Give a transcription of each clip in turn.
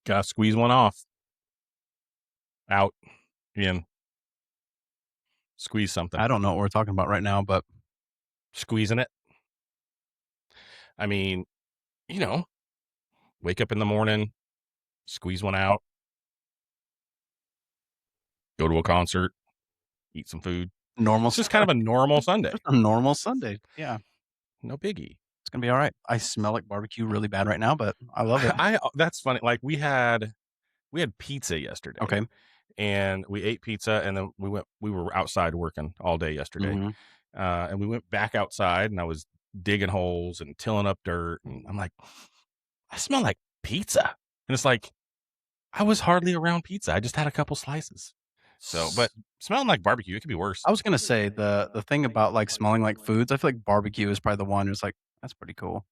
Gotta squeeze one off. Out. In. Squeeze something. I don't know what we're talking about right now, but Squeezing it. I mean, wake up in the morning, squeeze one out, go to a concert, eat some food. normal. It's just kind of a normal Sunday. A normal Sunday. Yeah. No biggie. It's going to be all right. I smell like barbecue really bad right now, but I love it. That's funny. Like we had pizza yesterday. Okay. And we ate pizza, and then we were outside working all day yesterday. Mm-hmm. And we went back outside, and I was digging holes and tilling up dirt. And I'm like, I smell like pizza. And it's like, I was hardly around pizza. I just had a couple slices. So, but smelling like barbecue, it could be worse. I was going to say the thing about like smelling like foods, I feel like barbecue is probably the one who's like, that's pretty cool.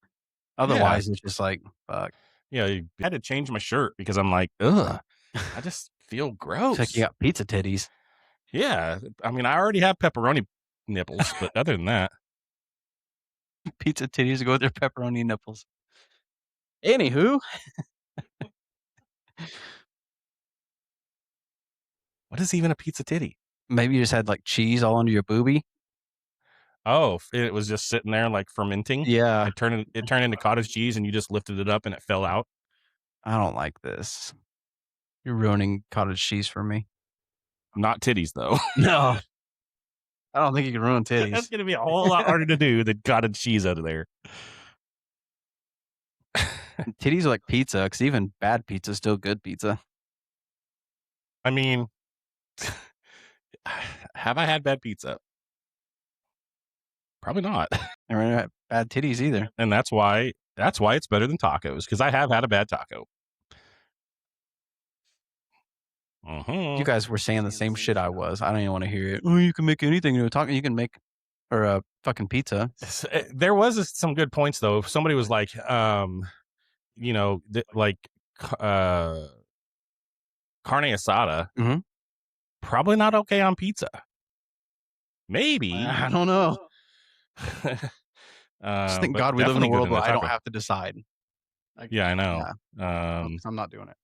Otherwise, It's just like, fuck. Yeah, I had to change my shirt because I'm like, ugh, I just feel gross. It's like you got pizza titties. Yeah. I mean, I already have pepperoni nipples, but other than that. Pizza titties go with their pepperoni nipples. Anywho. What is even a pizza titty? Maybe you just had like cheese all under your boobie. Oh, it was just sitting there like fermenting. Yeah. It turned into cottage cheese, and you just lifted it up and it fell out. I don't like this. You're ruining cottage cheese for me. Not titties though. No. I don't think you can ruin titties. That's going to be a whole lot harder to do than cottage cheese out of there. Titties are like pizza, because even bad pizza is still good pizza. I mean, have I had bad pizza? Probably not. Never had bad titties either. And that's why it's better than tacos, because I have had a bad taco. You guys were saying the same shit I was. I don't even want to hear it. Oh, you can make anything into a taco. You can make a fucking pizza. There was some good points though. Somebody was like, carne asada, probably not okay on pizza. Maybe. I don't know. Just thank God we live in a world where I don't have to decide. Yeah, I know. Yeah. I'm not doing it.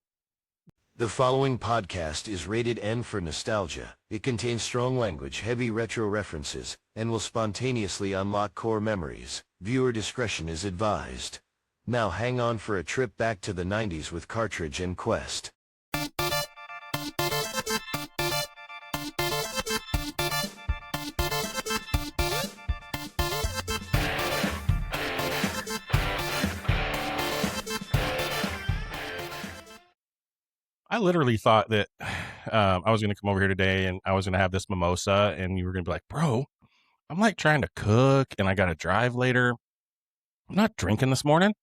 The following podcast is rated N for nostalgia. It contains strong language, heavy retro references, and will spontaneously unlock core memories. Viewer discretion is advised. Now hang on for a trip back to the 90s with Cartridge and Quest. I literally thought that I was going to come over here today and I was going to have this mimosa, and you were going to be like, bro, I'm like trying to cook and I got to drive later. I'm not drinking this morning.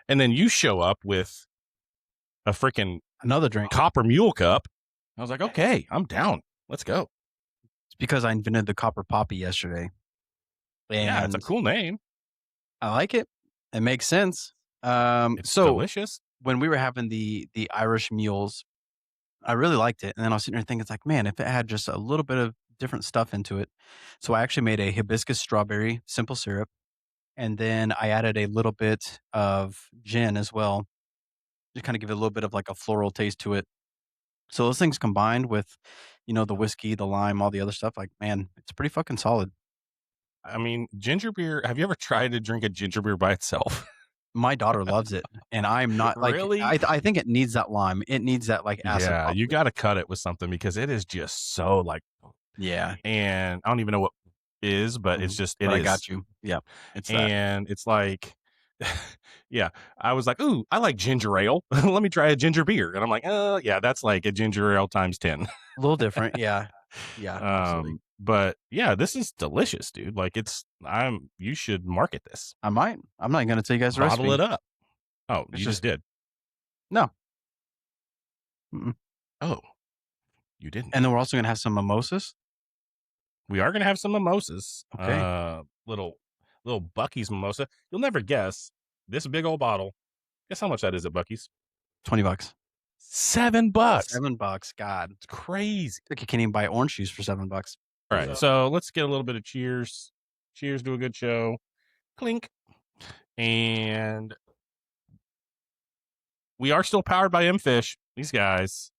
And then you show up with a freaking another drink, copper mule cup. I was like, okay, I'm down. Let's go. It's because I invented the copper Papi yesterday. And yeah, it's a cool name. I like it. It makes sense. It's delicious. When we were having the Irish mules, I really liked it. And then I was sitting there thinking, it's like, man, if it had just a little bit of different stuff into it. So I actually made a hibiscus strawberry simple syrup. And then I added a little bit of gin as well, to kind of give it a little bit of like a floral taste to it. So those things combined with, the whiskey, the lime, all the other stuff, like, man, it's pretty fucking solid. I mean, ginger beer. Have you ever tried to drink a ginger beer by itself? My daughter loves it, and I'm not like, really? I think it needs that lime. It needs that like acid. Yeah, you got to cut it with something because it is just so like. Yeah. And I don't even know what it is, but it's just, I got you. Yeah. It's like, yeah, I was like, ooh, I like ginger ale. Let me try a ginger beer. And I'm like, yeah, that's like a ginger ale times 10. A little different. Yeah. Yeah. But yeah, this is delicious, dude. Like you should market this. I might. I'm not going to tell you guys the recipe. Bottle it up. Oh, you just did. No. Mm-mm. Oh, you didn't. And then we're also going to have some mimosas. We are going to have some mimosas. Okay. Little Buc-ee's mimosa. You'll never guess this big old bottle. Guess how much that is at Buc-ee's? $20. $7. $7. God, it's crazy. Like you can't even buy orange juice for $7. All right, so let's get a little bit of cheers. Cheers to a good show. Clink. And we are still powered by MFish. These guys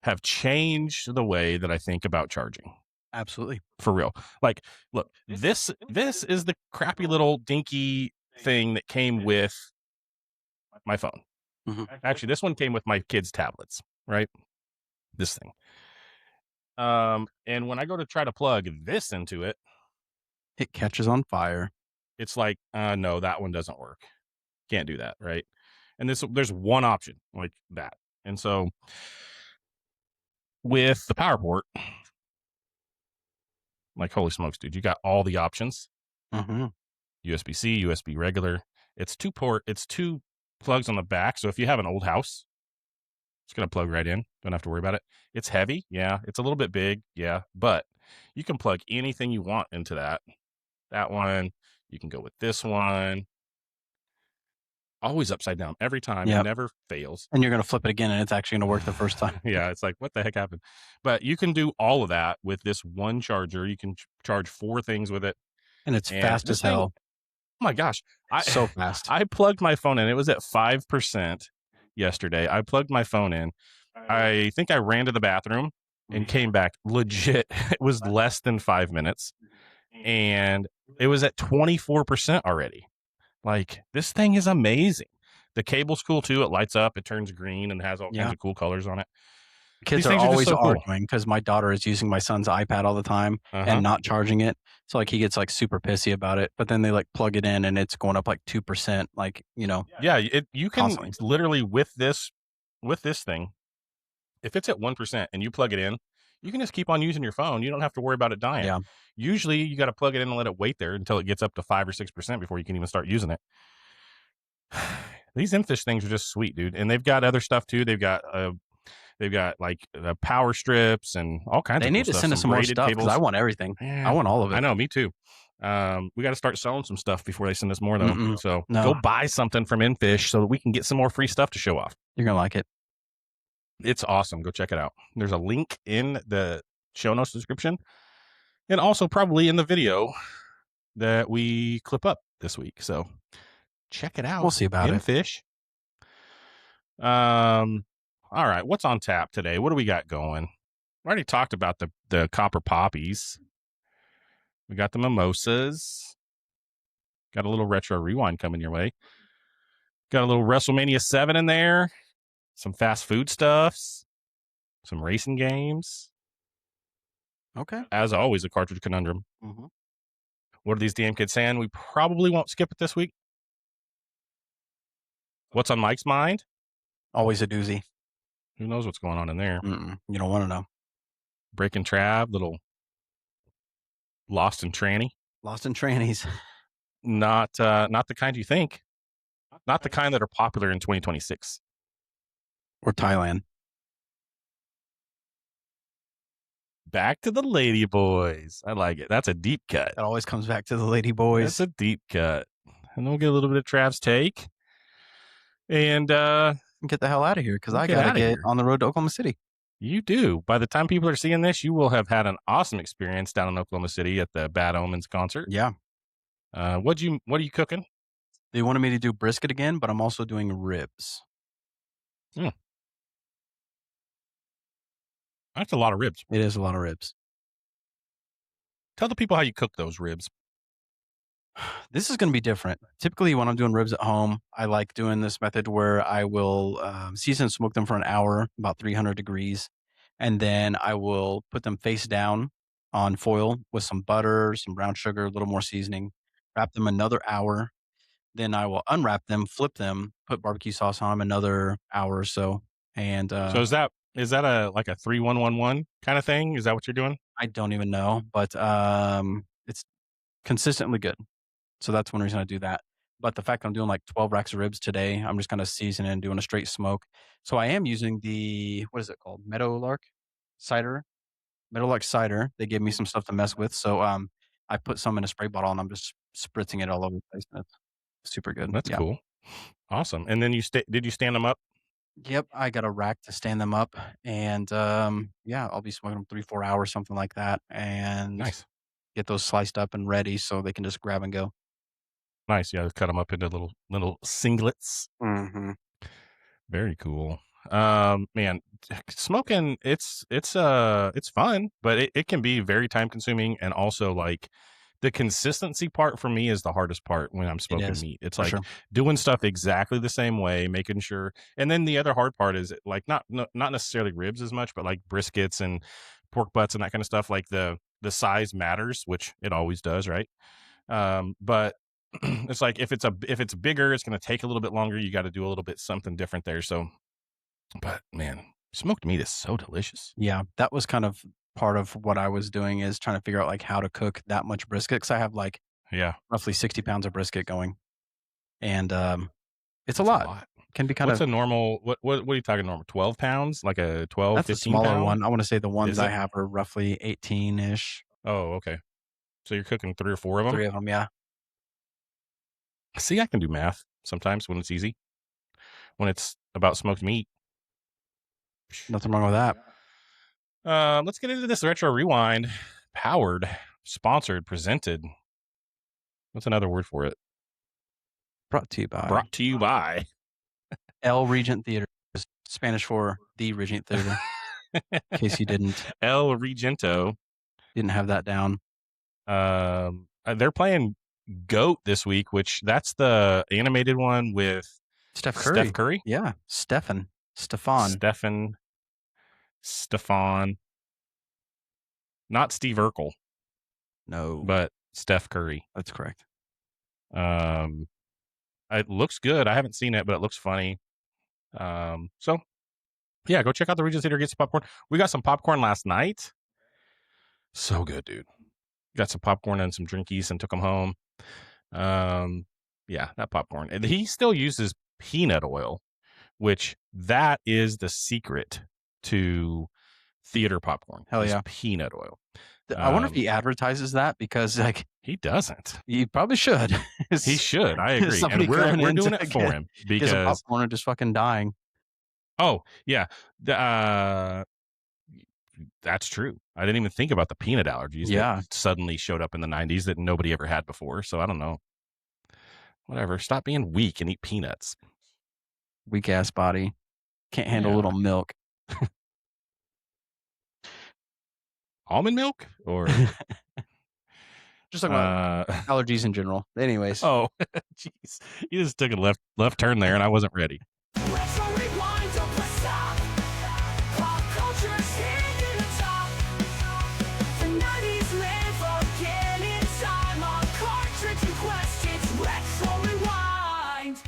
have changed the way that I think about charging. Absolutely. For real. Like, look, this is the crappy little dinky thing that came with my phone. Actually, this one came with my kids' tablets, right? This thing. And when I go to try to plug this into it, it catches on fire. It's like, no, that one doesn't work. Can't do that, right? And there's one option like that. And so with the power port, like, holy smokes, dude, you got all the options. USB-C, USB regular. It's two plugs on the back. So if you have an old house, it's going to plug right in. Don't have to worry about it. It's heavy. Yeah. It's a little bit big. Yeah. But you can plug anything you want into that. That one. You can go with this one. Always upside down every time. It never fails. And you're going to flip it again and it's actually going to work the first time. Yeah. It's like, what the heck happened? But you can do all of that with this one charger. You can charge 4 things with it. And it's fast as hell. Oh my gosh. So fast. I plugged my phone in. It was at 5% yesterday. I plugged my phone in. I think I ran to the bathroom and came back. Legit. It was less than 5 minutes. And it was at 24% already. Like, this thing is amazing. The cable's cool too. It lights up, it turns green, and has all kinds of cool colors on it. Kids are always arguing because my daughter is using my son's iPad all the time and not charging it. So like he gets like super pissy about it, but then they like plug it in and it's going up like 2%. Like, you know. Yeah, you can literally with this thing, if it's at 1% and you plug it in, you can just keep on using your phone. You don't have to worry about it dying. Yeah. Usually you got to plug it in and let it wait there until it gets up to 5 or 6% before you can even start using it. These MFish things are just sweet, dude. And they've got other stuff too. They've got like power strips and all kinds of stuff. They need to send us some more stuff because I want everything. Yeah, I want all of it. I know, me too. We got to start selling some stuff before they send us more though. So go buy something from MFish so that we can get some more free stuff to show off. You're going to like it. It's awesome. Go check it out. There's a link in the show notes description and also probably in the video that we clip up this week. So check it out. We'll see about MFish. All right, what's on tap today? What do we got going? We already talked about the copper poppies. We got the mimosas. Got a little retro rewind coming your way. Got a little WrestleMania 7 in there. Some fast food stuffs. Some racing games. Okay. As always, a cartridge conundrum. What are these damn kids saying? We probably won't skip it this week. What's on Mike's mind? Always a doozy. Who knows what's going on in there? You don't want to know. Breaking Trav, little Lost in Tranny. Lost in Trannies. Not the kind you think. Not the kind that are popular in 2026. Or Thailand. Back to the Lady Boys. I like it. That's a deep cut. It always comes back to the Lady Boys. That's a deep cut. And then we'll get a little bit of Trav's take. And get the hell out of here because I got to get on the road to Oklahoma City. You do. By the time people are seeing this, you will have had an awesome experience down in Oklahoma City at the Bad Omens concert. Yeah. What are you cooking? They wanted me to do brisket again, but I'm also doing ribs. That's a lot of ribs. It is a lot of ribs. Tell the people how you cook those ribs. This is going to be different. Typically, when I'm doing ribs at home, I like doing this method where I will season and smoke them for an hour, about 300 degrees. And then I will put them face down on foil with some butter, some brown sugar, a little more seasoning, wrap them another hour. Then I will unwrap them, flip them, put barbecue sauce on them another hour or so. And so is that a like a 3-1-1-1 kind of thing? Is that what you're doing? I don't even know, but it's consistently good. So that's one reason I do that. But the fact that I'm doing like 12 racks of ribs today, I'm just going to season and doing a straight smoke. So I am using what is it called? Meadowlark cider. They gave me some stuff to mess with. So I put some in a spray bottle and I'm just spritzing it all over the place. And it's super good. That's cool. Awesome. And then did you stand them up? Yep. I got a rack to stand them up. And I'll be smoking them 3-4 hours, something like that. And nice. Get those sliced up and ready so they can just grab and go. Nice. Yeah. Cut them up into little singlets. Very cool. Man, smoking it's fun, but it can be very time consuming, and also like the consistency part for me is the hardest part when I'm It smoking is, meat. It's for like sure. doing stuff exactly the same way, making sure. And then the other hard part is like not necessarily ribs as much, but like briskets and pork butts and that kind of stuff. Like the size matters, which it always does, right? But it's like if it's bigger, it's going to take a little bit longer. You got to do a little bit something different there. So, but man, smoked meat is so delicious. Yeah, that was kind of part of what I was doing, is trying to figure out, like, how to cook that much brisket, because I have, like, Yeah, roughly 60 pounds of brisket going, and, it's a that's a lot. lot. Can be kind What's of a normal? What are you talking normal? 12 pounds? Like a 12, That's a 15 smaller pound? one. I wanna say the ones Is I it? have are roughly 18-ish, Oh, okay. So you're cooking 3 or 4 of them. 3 of them, yeah. See, I can do math sometimes when it's easy. When it's about smoked meat. Nothing wrong with that. Let's get into this retro rewind. Powered, sponsored, presented. What's another word for it? Brought to you by Brought to you by. El Regent Theater, Spanish for the Regent Theater, in case you didn't El Regento. have that down. They're playing Goat this week, which that's the animated one with Steph Steph Curry. Curry. Yeah, Stefan. Stefan. Not Steve Urkel, No, but Steph Curry. that's correct. It looks good. I haven't seen it, but it looks funny. So yeah, go check out the Regent Theater, get some popcorn. We got some popcorn last night. So good, dude. Got some popcorn and some drinkies and took them home. Yeah, that popcorn. And he still uses peanut oil, which that is the secret to theater popcorn. Hell is yeah. peanut oil. I wonder if he advertises that, because, like, He doesn't. he probably should. He should. I agree. Somebody And we're coming in doing to it for him get some because popcorn and just fucking dying. oh yeah, that's true. I didn't even think about the peanut allergies Yeah. that suddenly showed up in the 90s that nobody ever had before. So I don't know. Whatever. Stop being weak and eat peanuts. Weak ass body. Can't handle a Yeah. little milk. Almond milk or Just talking about allergies in general. Anyways. oh, jeez, you just took a left turn there, and I wasn't ready. Retro rewind, don't press stop. Pop culture's hitting the top. The 90s live again in time. On Cartridge request, it's Retro Rewind.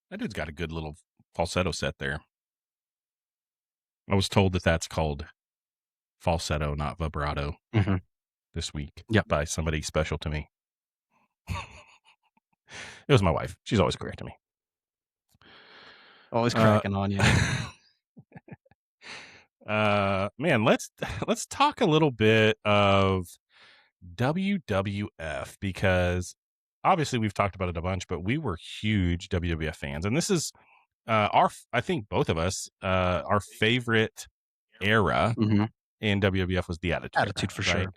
That dude's got a good little falsetto set there. I was told that that's called falsetto, not vibrato, this week. Yep. By somebody special to me. It was my wife. She's always correcting me. Always cracking on you. Man, let's talk a little bit of WWF, because obviously we've talked about it a bunch, but we were huge WWF fans, and this is I think both of us, our favorite era in WWF was the Attitude Attitude Era, for right? sure.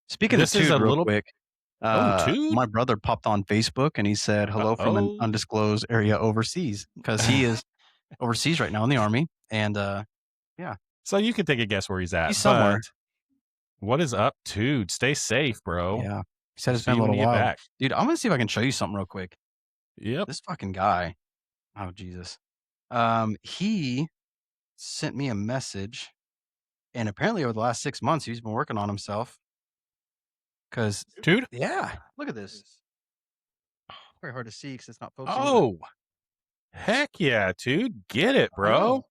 Speaking This of is Tude, a real little- quick, Tude? my brother popped on Facebook and he said hello from an Uh-oh. undisclosed area overseas, because he is overseas right now in the Army. And So you can take a guess where he's at. He's somewhere. but what is up, Tude? Stay safe, bro. yeah, he said it's See been a you when little you get while. back. Dude, I'm going to see if I can show you something real quick. Yep. This fucking guy. Oh, Jesus. He sent me a message, and apparently over the last 6 months, he's been working on himself. Because, Tude? yeah, look at this. Very hard to see because it's not focusing. Oh, heck yeah, Tude. Get it, bro.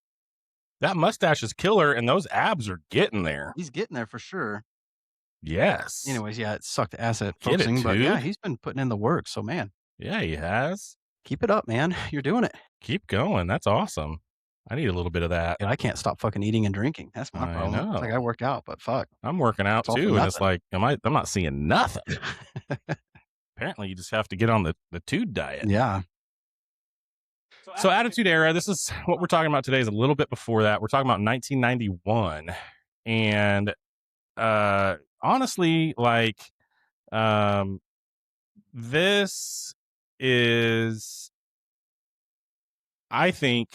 That mustache is killer, and those abs are getting there. He's getting there for sure. Yes. Anyways, yeah, it sucked ass at Get it, focusing, but yeah, dude. he's been putting in the work. So, man, Yeah, he has. keep it up, man. You're doing it. Keep going. That's awesome. I need a little bit of that. And I can't stop fucking eating and drinking. That's my I problem. It's like know. I work out, but fuck. I'm working out It's all for too, and it's nothing. like, I'm not seeing nothing. Apparently, you just have to get on the Tude diet. Yeah. So Attitude Era, this is what we're talking about today, is a little bit before that. We're talking about 1991. And honestly, like, this is, I think,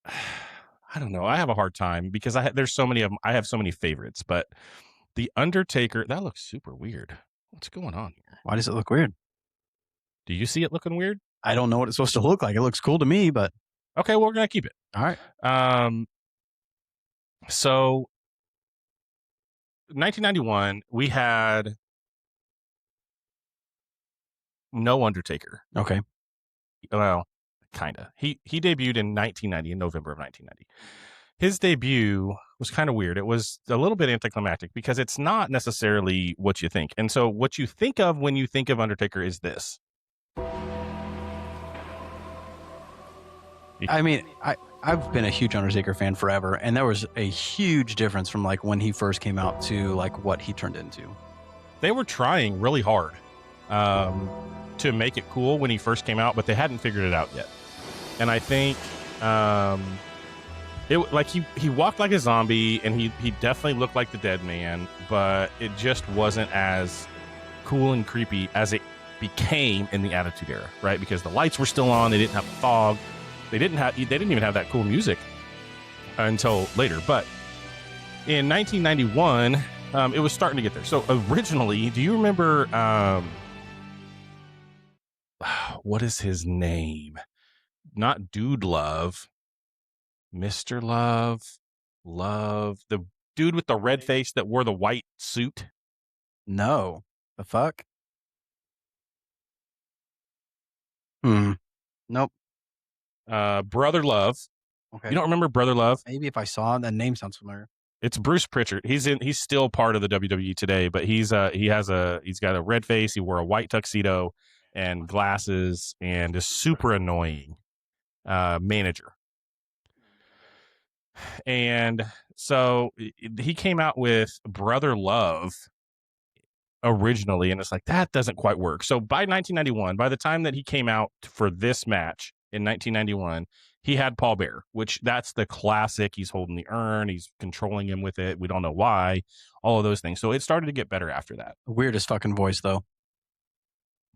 I don't know. I have a hard time because there's so many of them. I have so many favorites, but the Undertaker, that looks super weird. What's going on here? Why does it look weird? Do you see it looking weird? I don't know what it's supposed to look like. It looks cool to me, but Okay, well, we're gonna keep it. all right. So 1991, we had no Undertaker. Okay. Well, kind of. He debuted in 1990, in November of 1990. His debut was kind of weird. It was a little bit anticlimactic because it's not necessarily what you think. And so what you think of when you think of Undertaker is this. I mean, I've been a huge Undertaker fan forever, and there was a huge difference from like when he first came out to like what he turned into. They were trying really hard to make it cool when he first came out, but they hadn't figured it out yet. And I think he walked like a zombie, and he definitely looked like the dead man, but it just wasn't as cool and creepy as it became in the Attitude Era, right? Because the lights were still on, they didn't have the fog, they didn't even have that cool music until later. But in 1991, it was starting to get there. So originally, do you remember what is his name? Not Dude Love, Mr. Love, the dude with the red face that wore the white suit. No, the fuck. Nope. Brother Love. Okay. You don't remember Brother Love? Maybe if I saw it, that name sounds familiar. It's Bruce Pritchard. He's still part of the WWE today, but he's got a red face. He wore a white tuxedo and glasses and a super annoying manager. And so he came out with Brother Love originally, and it's like, that doesn't quite work. So by 1991, by the time that he came out for this match in 1991, he had Paul Bearer, which that's the classic. He's holding the urn, he's controlling him with it. We don't know why, all of those things. So it started to get better after that. Weirdest fucking voice though.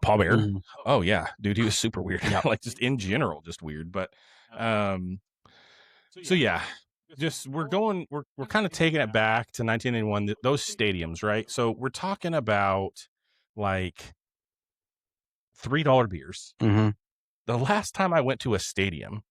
Paul Bearer. Oh yeah, dude, he was super weird. Yeah. Like just in general, just weird. But so yeah, just we're kind of taking it back to 1981. Those stadiums, right? So we're talking about like $3 beers. Mm-hmm. The last time I went to a stadium,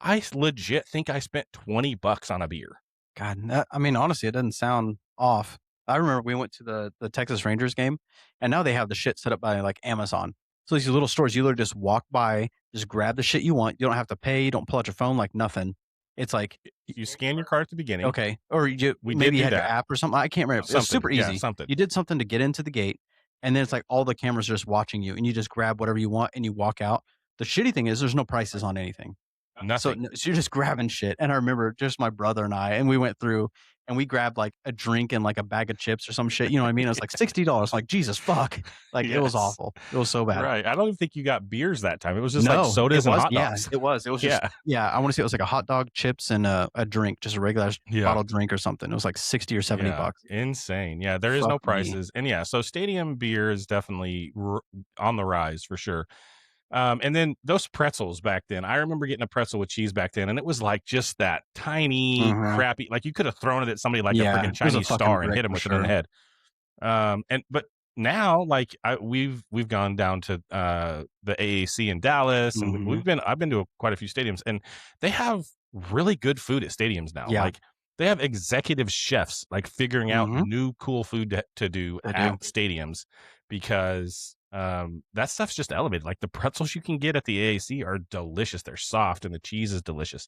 I legit think I spent $20 on a beer. God, I mean, honestly, it doesn't sound off. I remember we went to the Texas Rangers game, and now they have the shit set up by like Amazon. So these little stores, you literally just walk by, just grab the shit you want. You don't have to pay. You don't pull out your phone, like nothing. It's like you scan your card at the beginning. Okay, or maybe you had your app or something. I can't remember. It was super easy. Yeah, something. You did something to get into the gate, and then it's like all the cameras are just watching you, and you just grab whatever you want and you walk out. The shitty thing is there's no prices on anything. Nothing. So you're just grabbing shit. And I remember just my brother and I, and we went through and we grabbed like a drink and like a bag of chips or some shit. You know what I mean? It was like $60. Like, Jesus fuck. Like It was awful. It was so bad. Right. I don't even think you got beers that time. It was just like sodas and hot dogs. Yeah, it was. It was just, I want to say it was like a hot dog, chips, and a drink, just a regular bottle drink or something. It was like 60 or 70 bucks. Insane. Yeah. There is no prices. And yeah, so stadium beer is definitely on the rise for sure. And then those pretzels back then, I remember getting a pretzel with cheese back then, and it was like just that tiny, crappy, like you could have thrown it at somebody like a freaking Chinese star and hit him with it in the head. But now, like we've gone down to the AAC in Dallas, and I've been to quite a few stadiums, and they have really good food at stadiums now. Yeah. Like they have executive chefs like figuring out new cool food to do at stadiums because that stuff's just elevated. Like the pretzels you can get at the AAC are delicious. They're soft and the cheese is delicious.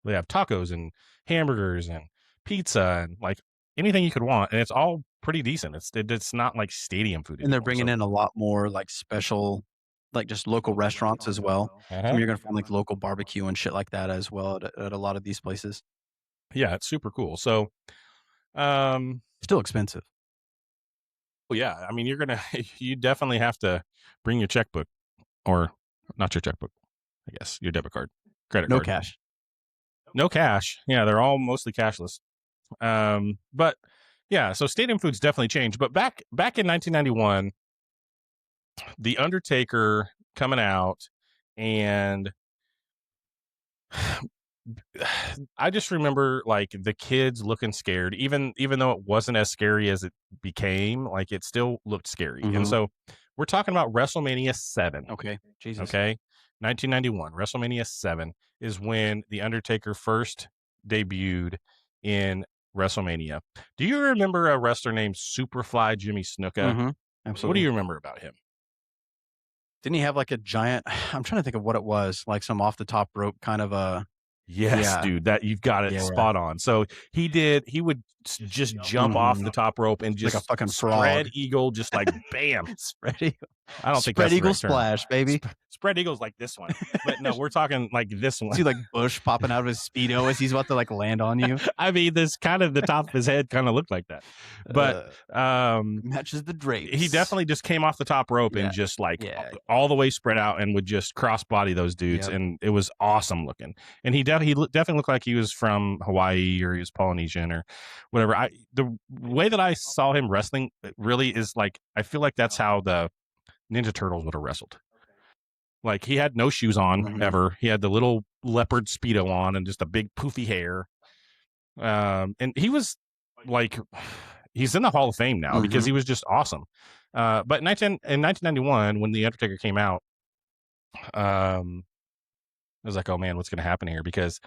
They have tacos and hamburgers and pizza and like anything you could want, and it's all pretty decent. It's not like stadium food anymore. And they're bringing in a lot more like special, like just local restaurants as well. So you're gonna find like local barbecue and shit like that as well at a lot of these places. Yeah, it's super cool. So still expensive. Well, yeah, I mean, you definitely have to bring your checkbook, or not your checkbook, I guess, your debit card, credit card. No cash. No cash. Yeah, they're all mostly cashless. But yeah, so stadium foods definitely changed. But back in 1991, the Undertaker coming out, and I just remember like the kids looking scared, even though it wasn't as scary as it became. Like it still looked scary, and so we're talking about WrestleMania 7. Okay, Jesus. Okay, 1991, WrestleMania 7 is when the Undertaker first debuted in WrestleMania. Do you remember a wrestler named Superfly Jimmy Snuka? Absolutely. What do you remember about him? Didn't he have like a giant? I'm trying to think of what it was, like some off the top rope kind of a. Yes, Yeah. dude, that you've got it Yeah. spot on. So he would just jump off the top rope and just like a fucking spread frog. eagle, just like bam. Spread eagle. I don't think Spread that's the eagle right term. splash, baby. Spread eagle's like this one, but no, we're talking like this one. See like Bush popping out of his Speedo as he's about to like land on you. I mean, this kind of the top of his head kind of looked like that, but matches the drapes. he definitely just came off the top rope and just like all the way spread out and would just crossbody those dudes, and it was awesome looking. And he definitely looked like he was from Hawaii or he was Polynesian or whatever. The way that I saw him wrestling really is like I feel like that's how the Ninja Turtles would have wrestled. Like he had no shoes on ever. He had the little leopard Speedo on and just a big poofy hair. And he was like, he's in the Hall of Fame now because he was just awesome. But in 1991, when The Undertaker came out, I was like, oh man, what's going to happen here? Because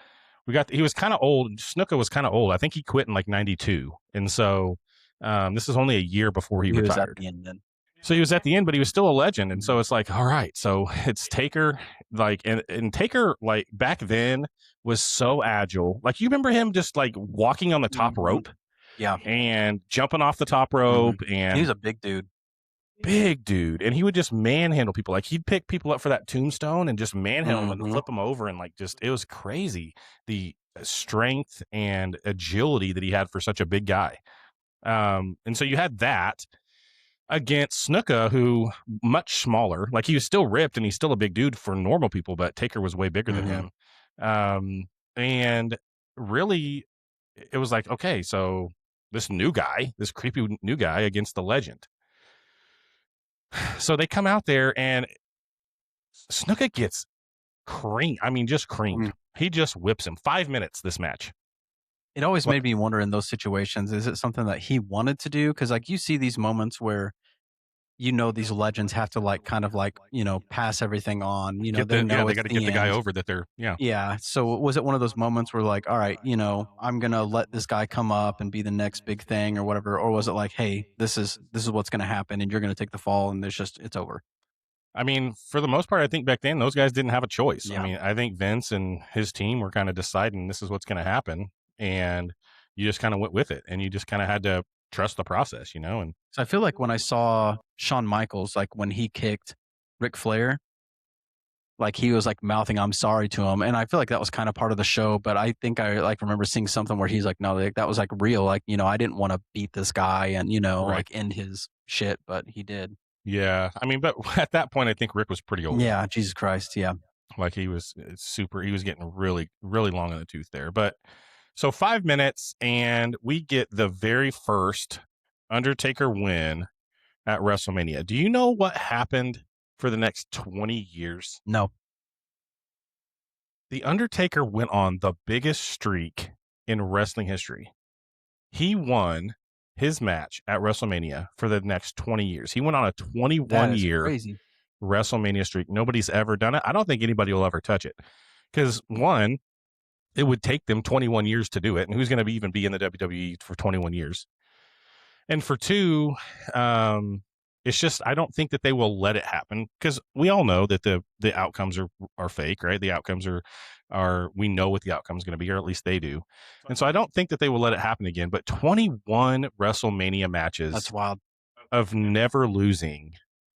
he was kind of old. Snuka was kind of old. I think he quit in like 92. And so this is only a year before he retired. Was at the end then. So he was at the end, but he was still a legend. And so it's like, all right, so it's Taker, like, and Taker, like, back then was so agile. Like, you remember him just, like, walking on the top rope? Yeah. And jumping off the top rope. And he was a big dude. Big dude. And he would just manhandle people. Like, he'd pick people up for that tombstone and just manhandle them and flip them over. And, like, just, it was crazy. The strength and agility that he had for such a big guy. And so you had that against Snuka, who much smaller, like he was still ripped and he's still a big dude for normal people, but Taker was way bigger than him. And really it was like, okay, so this creepy new guy against the legend. So they come out there and Snuka gets creamed. I mean, just creamed. He just whips him. 5 minutes, this match. It always made me wonder in those situations, is it something that he wanted to do? Because like you see these moments where, these legends have to like kind of like, pass everything on, they got to get the guy over that they're, Yeah. So was it one of those moments where like, all right, I'm going to let this guy come up and be the next big thing or whatever? Or was it like, hey, this is what's going to happen and you're going to take the fall and it's over? I mean, for the most part, I think back then those guys didn't have a choice. Yeah. I mean, I think Vince and his team were kind of deciding this is what's going to happen. And you just kind of went with it and you just kind of had to trust the process, and so I feel like when I saw Shawn Michaels, like when he kicked Ric Flair, like he was like mouthing I'm sorry to him, and I feel like that was kind of part of the show, but I think I like remember seeing something where he's like, no, like, that was like real, like, I didn't want to beat this guy and like end his shit, but he did. Yeah, I mean, but at that point I think Rick was pretty old. Yeah, Jesus Christ. Yeah, like he was getting really, really long in the tooth there. But so 5 minutes, and we get the very first Undertaker win at WrestleMania. Do you know what happened for the next 20 years? No. The Undertaker went on the biggest streak in wrestling history. He won his match at WrestleMania for the next 20 years. He went on a 21-year WrestleMania streak. Nobody's ever done it. I don't think anybody will ever touch it. Because one, it would take them 21 years to do it. And who's going to even be in the WWE for 21 years? And for two, it's just, I don't think that they will let it happen, because we all know that the outcomes are fake, right? The outcomes are we know what the outcome is going to be, or at least they do. And so I don't think that they will let it happen again. But 21 WrestleMania matches. That's wild. Of never losing.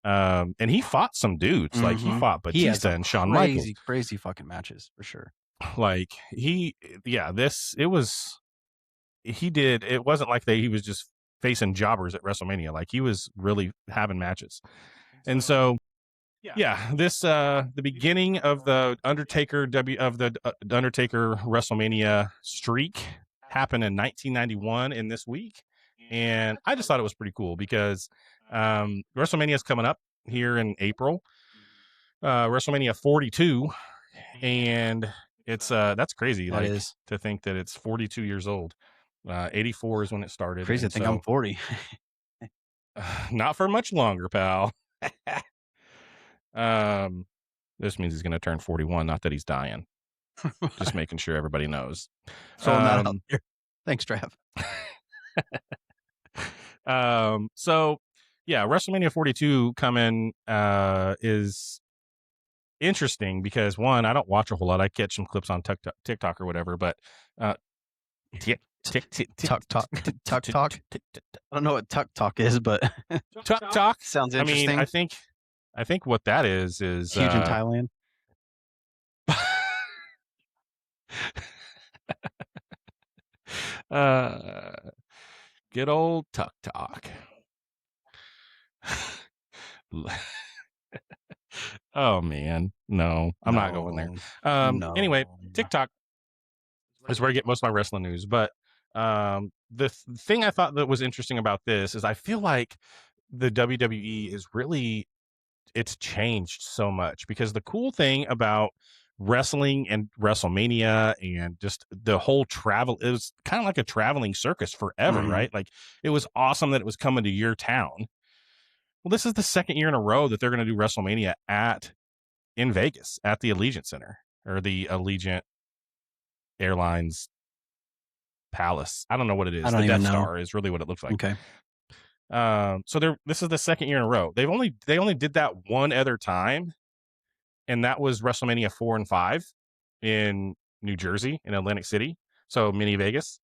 And he fought some dudes. Like he fought Batista and Shawn Michaels. Crazy fucking matches for sure. Like it wasn't like he was just facing jobbers at WrestleMania. Like he was really having matches. And so this the beginning of the Undertaker Undertaker WrestleMania streak happened in 1991 in this week. And I just thought it was pretty cool because WrestleMania is coming up here in April. WrestleMania 42, and It's that's crazy. That Like is to think that it's 42 years old. 84 is when it started. crazy. I and think I'm 40. not for much longer, pal. This means he's going to turn 41. Not that he's dying. Just making sure everybody knows. Throwing that out there. Thanks, Trav. So yeah, WrestleMania 42 coming is interesting because one, I don't watch a whole lot. I catch some clips on TikTok or whatever, but Tuck talk. I don't know what tuck talk is, but Tuck talk sounds I interesting. mean, I think what that is huge in Thailand. Good old tuck talk. Oh man, no, I'm not going there. Anyway, TikTok is where I get most of my wrestling news. But the thing I thought that was interesting about this is I feel like the WWE is really, it's changed so much, because the cool thing about wrestling and WrestleMania and just the whole travel, it was kind of like a traveling circus forever, right? Like it was awesome that it was coming to your town. Well, this is the second year in a row that they're going to do WrestleMania in Vegas at the Allegiant Center, or the Allegiant Airlines Palace. I don't know what it is. The Death Star is really what it looks like. Okay. So this is the second year in a row. They only did that one other time, and that was WrestleMania 4 and 5 in New Jersey, in Atlantic City. So mini Vegas.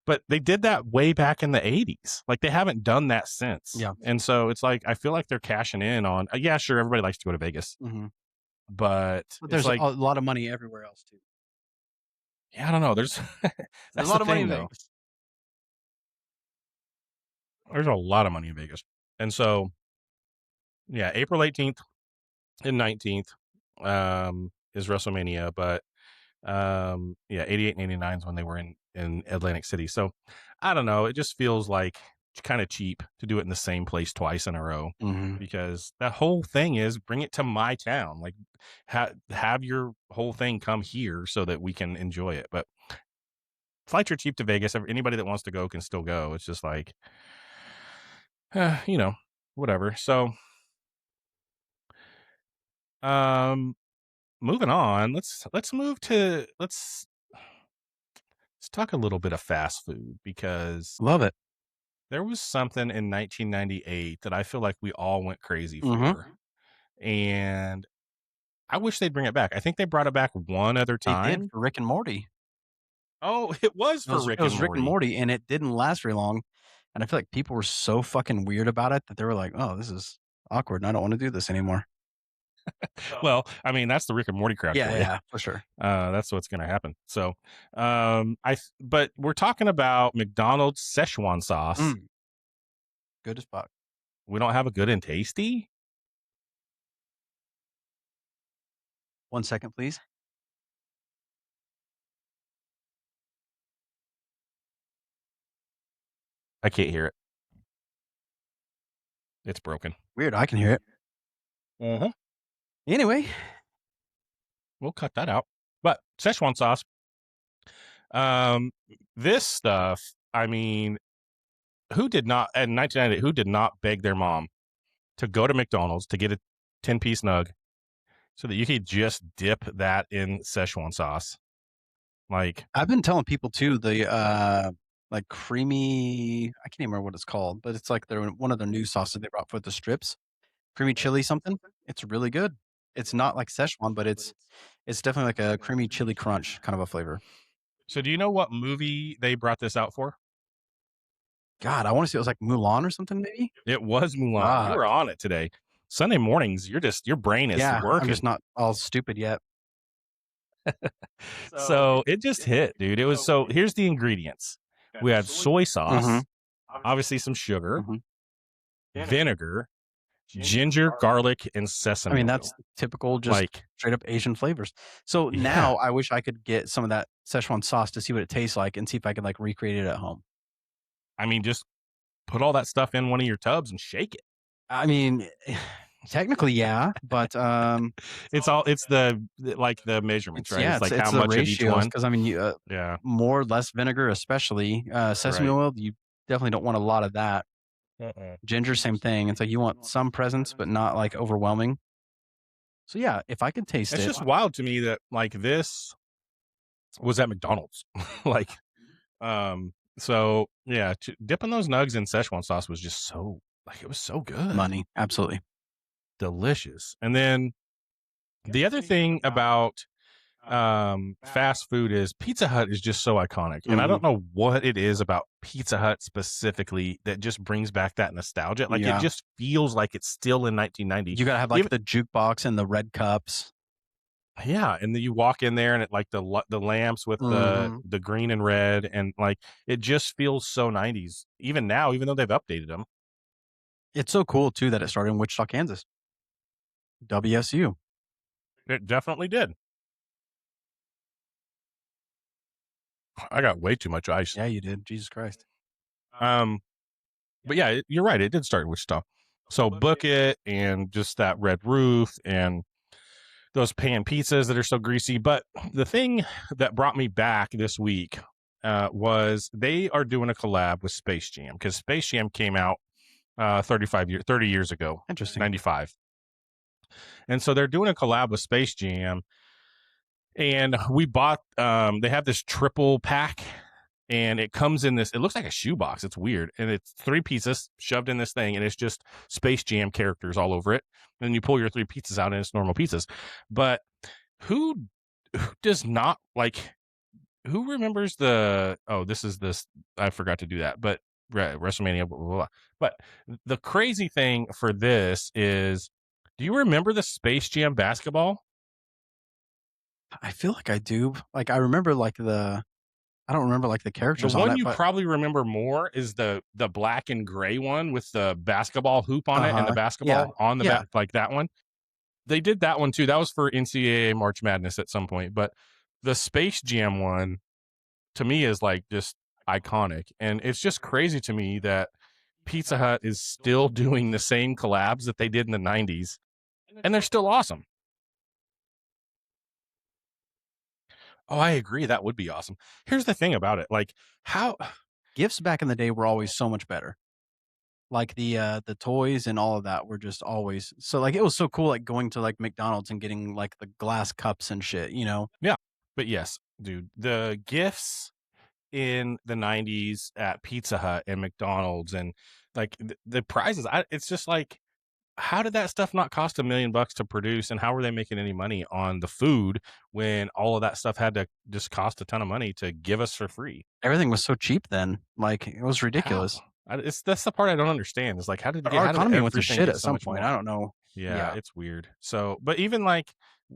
But they did that way back in the 80s. Like they haven't done that since. Yeah. And so it's like, I feel like they're cashing in on, yeah, sure, everybody likes to go to Vegas. But there's like a lot of money everywhere else too. Yeah, I don't know. There's a lot of money in Vegas. There's a lot of money in Vegas. And so, yeah, April 18th and 19th is WrestleMania. But yeah, 88 and 89 is when they were in Atlantic City. So I don't know. It just feels like kind of cheap to do it in the same place twice in a row, because that whole thing is bring it to my town. Like have your whole thing come here so that we can enjoy it. But flights are cheap to Vegas. Anybody that wants to go can still go. It's just like, whatever. So, moving on, let's talk a little bit of fast food, because love it. There was something in 1998 that I feel like we all went crazy for. And I wish they'd bring it back. I think they brought it back one other time. They did for Rick and Morty. Oh, it was for Rick and Morty. It was Rick and Morty, and it didn't last very long. And I feel like people were so fucking weird about it that they were like, oh, this is awkward, and I don't want to do this anymore. Well, I mean, that's the Rick and Morty crowd. Yeah, for sure. That's what's going to happen. So, but we're talking about McDonald's Szechuan sauce. Good as fuck. We don't have a good and tasty. 1 second, please. I can't hear it. It's broken. Weird. I can hear it. Anyway, we'll cut that out. But Szechuan sauce. This stuff, I mean, in 1998, who did not beg their mom to go to McDonald's to get a 10-piece nug so that you could just dip that in Szechuan sauce? Like, I've been telling people too, the like creamy, I can't even remember what it's called, but it's like one of their new sauces they brought for the strips. Creamy chili something. It's really good. It's not like Szechuan, but it's definitely like a creamy chili crunch kind of a flavor. So do you know what movie they brought this out for? God, I want to say it was like Mulan or something, maybe? It was Mulan. You were on it today. Sunday mornings, your brain is working. I'm just not all stupid yet. So it just hit, dude. It was here's the ingredients. We had soy sauce, obviously some sugar, vinegar, ginger, garlic, and sesame oil. That's typical, just like straight up Asian flavors. So now I wish I could get some of that Szechuan sauce to see what it tastes like and see if I could like recreate it at home. I mean, just put all that stuff in one of your tubs and shake it. I mean, Technically, yeah, but it's the measurements, right? It's like it's how the much of each ratios one. because I mean, Yeah. more less vinegar, especially sesame Right. oil. You definitely don't want a lot of that. Ginger, same thing. It's like you want some presence, but not like overwhelming. So yeah, if I could taste It's it, just wild to me that like this was at McDonald's. Like, so yeah, dipping those nugs in Szechuan sauce was just so like it was so good, money, absolutely. delicious. And then the other thing about fast food is Pizza Hut is just so iconic, and I don't know what it is about Pizza Hut specifically that just brings back that nostalgia. Like it just feels like it's still in 1990. You gotta have like the jukebox and the red cups. Yeah, and then you walk in there and it like the lamps with the green and red, and like it just feels so 90s even now, even though they've updated them. It's so cool too that it started in Wichita, Kansas. WSU. It definitely did. I got way too much ice. Yeah, you did. Jesus Christ. But yeah, you're right. It did start in Wichita. So Buc-ee and just that red roof and those pan pizzas that are so greasy. But the thing that brought me back this week was they are doing a collab with Space Jam, because Space Jam came out 30 years ago. Interesting. 95. And so they're doing a collab with Space Jam. And we bought, they have this triple pack, and it comes in this, it looks like a shoebox. It's weird. And it's 3 pizzas shoved in this thing, and it's just Space Jam characters all over it. And then you pull your 3 pizzas out, and it's normal pizzas. But who does not like, who remembers I forgot to do that, but WrestleMania, blah, blah, blah. But the crazy thing for this is, do you remember the Space Jam basketball? I feel like I do. Like I remember like I don't remember like the characters The on one it, you but probably remember more is the black and gray one with the basketball hoop on it and the basketball on the back, like that one. They did that one too. That was for NCAA March Madness at some point. But the Space Jam one, to me, is like just iconic. And it's just crazy to me that Pizza Hut is still doing the same collabs that they did in the 90s, and they're still awesome. Oh, I agree. That would be awesome. Here's the thing about it. Like, how gifts back in the day were always so much better. Like the toys and all of that were just always so like it was so cool like going to like McDonald's and getting like the glass cups and shit, you know? Yeah. But yes, dude, the gifts in the 90s at Pizza Hut and McDonald's and like the prizes, it's just like, how did that stuff not cost $1 million to produce, and how were they making any money on the food when all of that stuff had to just cost a ton of money to give us for free? Everything was so cheap then. Like it was ridiculous. That's the part I don't understand. Is like, how did Our economy went to everything shit get at so some much point. more? I don't know. Yeah, it's weird. So, but even like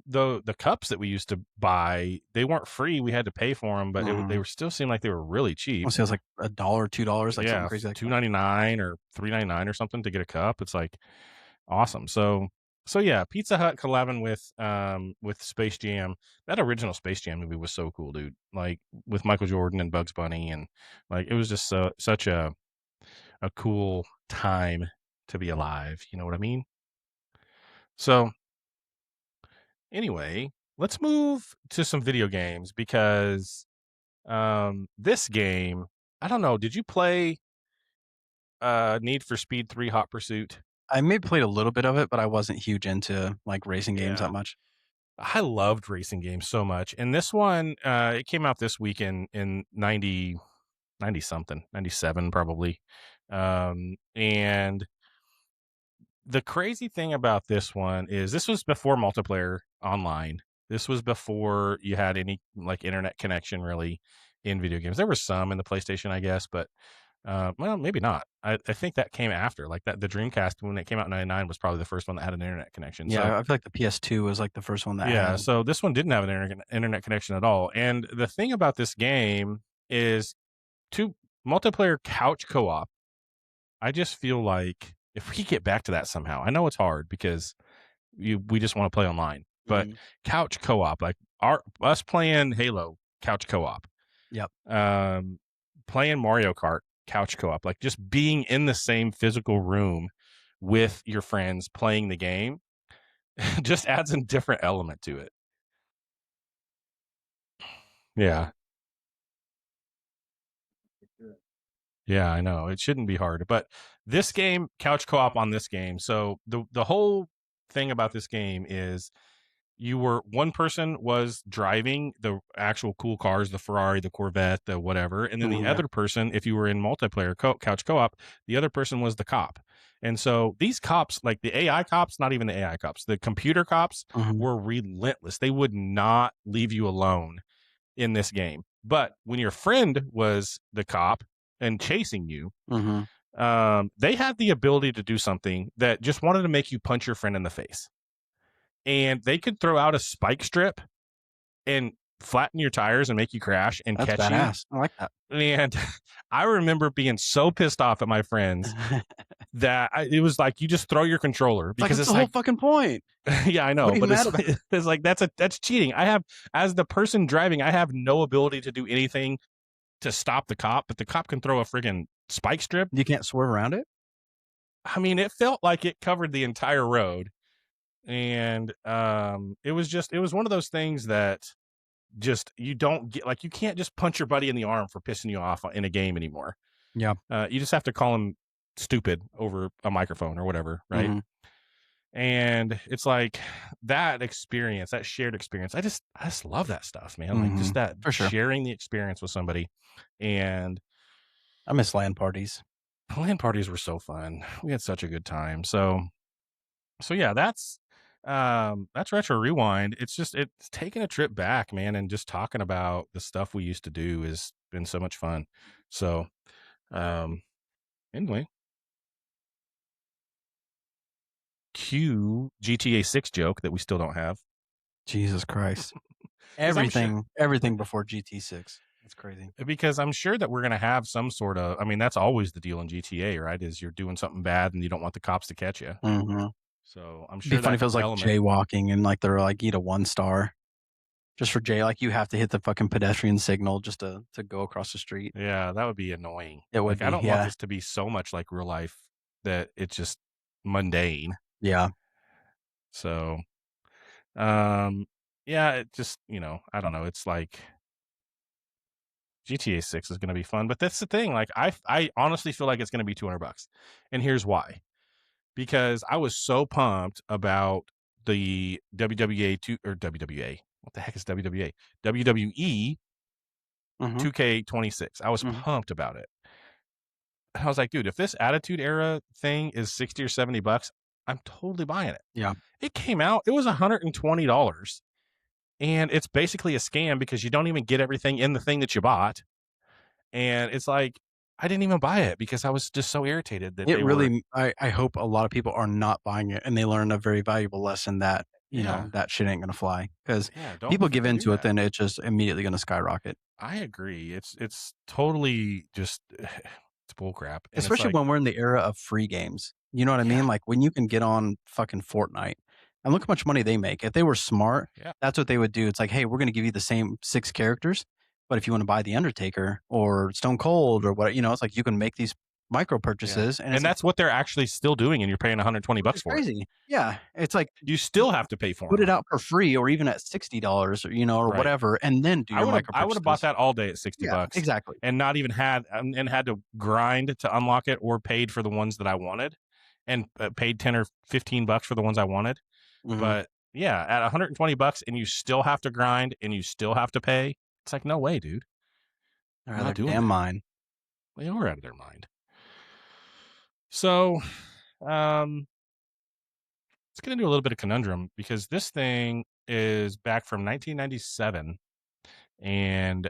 the cups that we used to buy, they weren't free. We had to pay for them, but they were still seemed like they were really cheap. I say it was like $1, $2, like something crazy like $2.99 or $3.99 or something to get a cup. It's like awesome. So yeah, Pizza Hut collabing with Space Jam. That original Space Jam movie was so cool, dude. Like with Michael Jordan and Bugs Bunny, and like it was just such a cool time to be alive. You know what I mean? So anyway, let's move to some video games, because this game, I don't know, did you play Need for Speed 3 Hot Pursuit? I maybe played a little bit of it, but I wasn't huge into like racing games that much. I loved racing games so much. And this one, it came out this week in 90 something, 97 probably. And the crazy thing about this one is this was before multiplayer online. This was before you had any like internet connection really in video games. There was some in the PlayStation, I guess, but well, maybe not. I think that came after, like that the Dreamcast, when it came out in 99, was probably the first one that had an internet connection. Yeah, So, I feel like the PS2 was like the first one that had. so this one didn't have an internet connection at all. And the thing about this game is, to multiplayer couch co-op, I just feel like if we get back to that somehow, I know it's hard because we just want to play online, but couch co-op, like us playing Halo couch co-op. Yep. Playing Mario Kart couch co-op, like just being in the same physical room with your friends playing the game just adds a different element to it. Yeah. Yeah, I know. It shouldn't be hard. But this game, couch co-op on this game. So the whole thing about this game is one person was driving the actual cool cars, the Ferrari, the Corvette, the whatever, and then the other person, if you were in multiplayer couch co-op, the other person was the cop. And so these cops, like the AI cops, not even the AI cops, the computer cops were relentless. They would not leave you alone in this game. But when your friend was the cop and chasing you, they had the ability to do something that just wanted to make you punch your friend in the face. And they could throw out a spike strip and flatten your tires and make you crash and That's catch badass. you. I like that. And I remember being so pissed off at my friends that it was like, you just throw your controller because it's the whole fucking point. Yeah, I know, What are you but mad about? it's like that's cheating. As the person driving, I have no ability to do anything to stop the cop, but the cop can throw a friggin' spike strip. You can't swerve around it? I mean, it felt like it covered the entire road. And it was one of those things that just you don't get, like, you can't just punch your buddy in the arm for pissing you off in a game anymore. Yeah. You just have to call him stupid over a microphone or whatever, right? And it's like that experience, that shared experience. I just love that stuff, man. Like just that sharing the experience with somebody. And I miss LAN parties. LAN parties were so fun. We had such a good time. So yeah, that's Retro Rewind. It's taking a trip back, man, and just talking about the stuff we used to do has been so much fun. So anyway, cue GTA 6 joke that we still don't have. Jesus Christ. everything before GT6. That's crazy. Because I'm sure that we're going to have some sort of, I mean, that's always the deal in GTA, right? Is you're doing something bad and you don't want the cops to catch you. So I'm sure it'd be funny if it was like jaywalking and like they're like, eat a 1 star just for Jay. Like you have to hit the fucking pedestrian signal just to go across the street. Yeah, that would be annoying. It would be, I don't want this to be so much like real life that it's just mundane. Yeah. So, yeah, it just, I don't know. It's like GTA 6 is going to be fun, but that's the thing. Like I honestly feel like it's going to be $200, and here's why. Because I was so pumped about the WWA. What the heck is WWA? WWE 2K26. I was pumped about it. I was like, dude, if this Attitude Era thing is $60 or $70, I'm totally buying it. Yeah. It came out, it was $120. And it's basically a scam because you don't even get everything in the thing that you bought. And it's like, I didn't even buy it because I was just so irritated that I hope a lot of people are not buying it and they learn a very valuable lesson that, you know, that shit ain't going to fly. Because people give into it, then it's just immediately going to skyrocket. I agree. It's totally just, it's bullcrap. Especially when we're in the era of free games. You know what I mean? Like when you can get on fucking Fortnite and look how much money they make. If they were smart, that's what they would do. It's like, hey, we're going to give you the same 6 characters. But if you want to buy the Undertaker or Stone Cold or what, it's like you can make these micro purchases. And that's what they're actually still doing. And you're paying $120 for crazy. it. Yeah. It's like you still have to pay for it. Put it out for free or even at $60 or, or whatever. And then do your micro purchases. I would have bought that all day at $60. Exactly. And not even had to grind to unlock it or paid for the ones that I wanted and paid $10 or $15 for the ones I wanted. But yeah, at $120 and you still have to grind and you still have to pay. It's like, no way, dude. They're out of their damn mind. They are out of their mind. So, let's get into a little bit of conundrum because this thing is back from 1997, and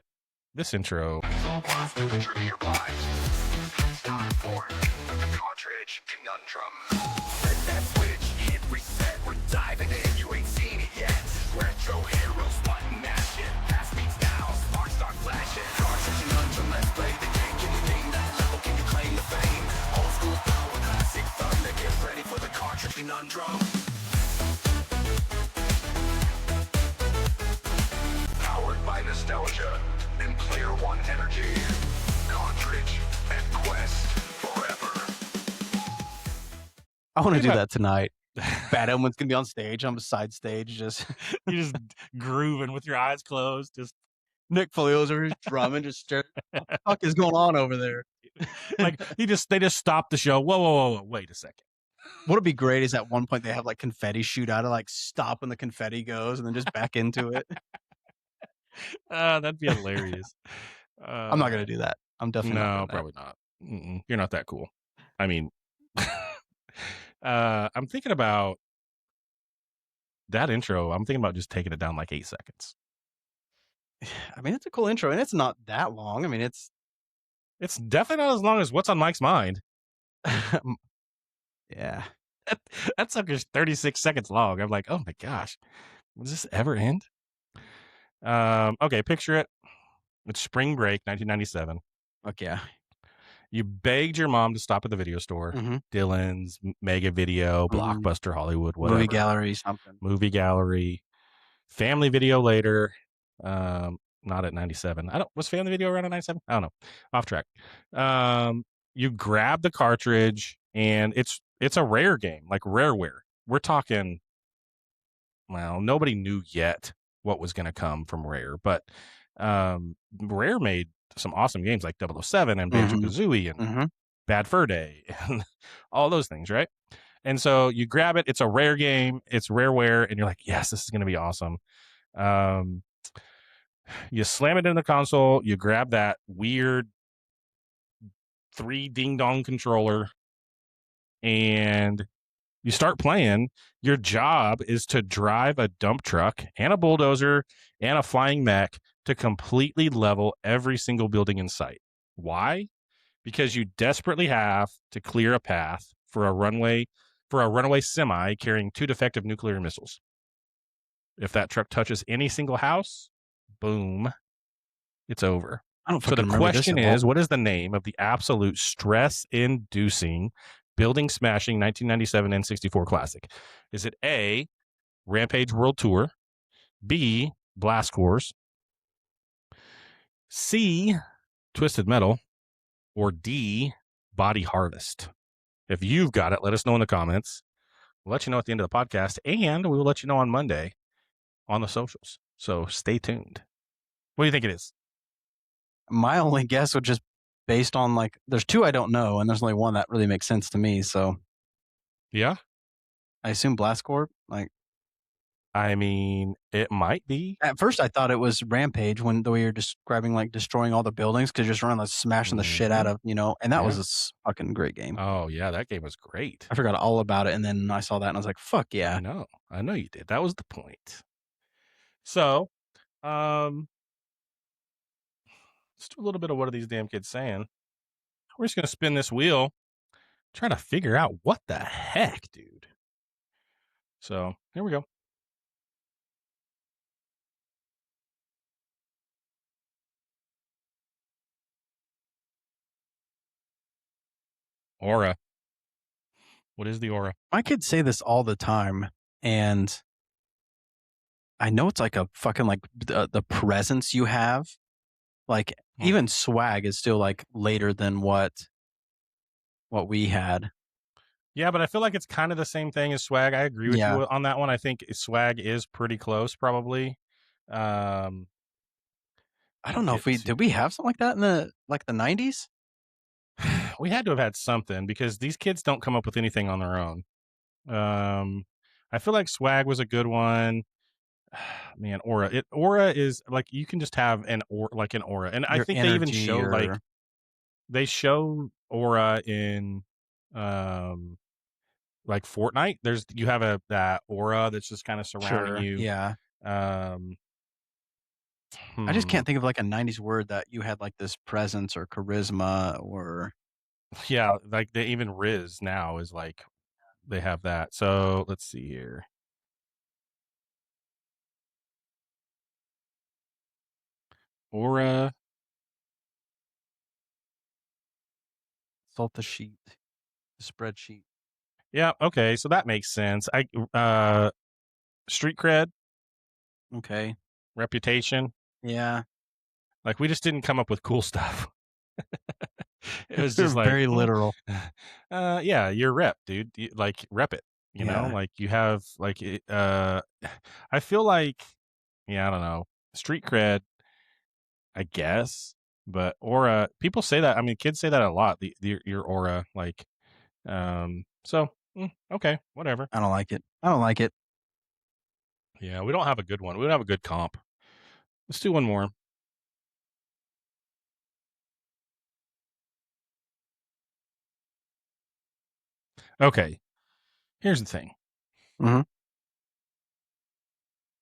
this intro. Cartridge conundrum. Hit that switch, hit reset, we're diving in. You ain't seen it yet. Retro heroes, button mashing. Pass me down, sparks start flashing. Cartridge conundrum, let's play the game. Can you name that level? Can you claim the fame? Old school power, classic thunder. Get ready for the cartridge conundrum. Powered by nostalgia and Player One energy. Cartridge and Quest forever. I want to Think do about- that tonight. Bad Omen's gonna be on stage. I'm beside stage, just You just grooving with your eyes closed, just Nick Folio's over here drumming, just staring. What the fuck is going on over there? like they just stopped the show. Whoa, wait a second. What'd be great is at one point they have like confetti shoot out of like stop when the confetti goes and then just back into it. That'd be hilarious. I'm not gonna do that. I'm definitely not No, doing that. probably not. You're not that cool. I mean, I'm thinking about that intro. I'm thinking about just taking it down like 8 seconds. I mean, it's a cool intro and it's not that long. I mean, it's It's definitely not as long as What's on Mike's Mind. yeah. That sucker's 36 seconds long. I'm like, oh my gosh, does this ever end? Okay, picture it. It's spring break, 1997. Fuck yeah. You begged your mom to stop at the video store, Mhm. Dylan's, Mega Video, Mhm. Blockbuster, Hollywood, whatever. Movie gallery, something. Movie Gallery, Family Video later. Not at 97. Was Family Video around at 97? I don't know. Off track. You grab the cartridge and it's a rare game, like Rareware. We're talking, well, nobody knew yet what was going to come from Rare, but Rare made some awesome games like 007 and Banjo-Kazooie and Bad Fur Day and all those things, right? And so you grab it. It's a rare game. It's Rareware, and you're like, yes, this is going to be awesome. You slam it in the console. You grab that weird 3 ding-dong controller, and you start playing. Your job is to drive a dump truck and a bulldozer and a flying mech to completely level every single building in sight. Why? Because you desperately have to clear a path for a runway semi carrying 2 defective nuclear missiles. If that truck touches any single house, boom, it's over. I don't So fucking the remember this question at all. is, what is the name of the absolute stress-inducing, building-smashing 1997 N64 classic? Is it A, Rampage World Tour, B, Blast Corps, C, Twisted Metal, or D, Body Harvest? If you've got it, let us know in the comments. We'll let you know at the end of the podcast, and we will let you know on Monday on the socials. So stay tuned. What do you think it is? My only guess would just based on like there's 2 I don't know, and there's only one that really makes sense to me. So Yeah? I assume Blast Corp. Like I mean, it might be. at first I thought it was Rampage when the way you're describing like destroying all the buildings because you're just running like smashing the shit out of, and that was a fucking great game. Oh, yeah, that game was great. I forgot all about it, and then I saw that and I was like, fuck yeah. I know you did. That was the point. So, let's do a little bit of what are these damn kids saying. We're just going to spin this wheel, trying to figure out what the heck, dude. So, here we go. Aura. What is the aura? My kids say this all the time, and I know it's like a fucking like the presence you have. Like even swag is still like later than what we had. Yeah, but I feel like it's kind of the same thing as swag. I agree with you on that one. I think swag is pretty close, probably. I don't know if did we have something like that in the 90s? We had to have had something because these kids don't come up with anything on their own. I feel like swag was a good one. Man, aura is like you can just have an aura, and I think they even show like they show aura in like Fortnite. You have that aura that's just kind of surrounding you. Yeah. I just can't think of like a 90s word that you had like this presence or charisma or yeah, like they even Riz now is like they have that. So let's see here. Aura. salt the sheet, the spreadsheet. Yeah, okay, so that makes sense. Street cred, Okay. reputation. Yeah. Like we just didn't come up with cool stuff. It was They're just like, very literal. yeah, you're rep, dude. Like rep it. You know, Yeah. like you have like I feel like, yeah, I don't know, street cred, I guess, but aura. People say that. I mean, kids say that a lot. Your aura, like, so okay, whatever. I don't like it. I don't like it. Yeah, we don't have a good one. We don't have a good comp. Let's do one more. Okay, here's the thing. Mhm.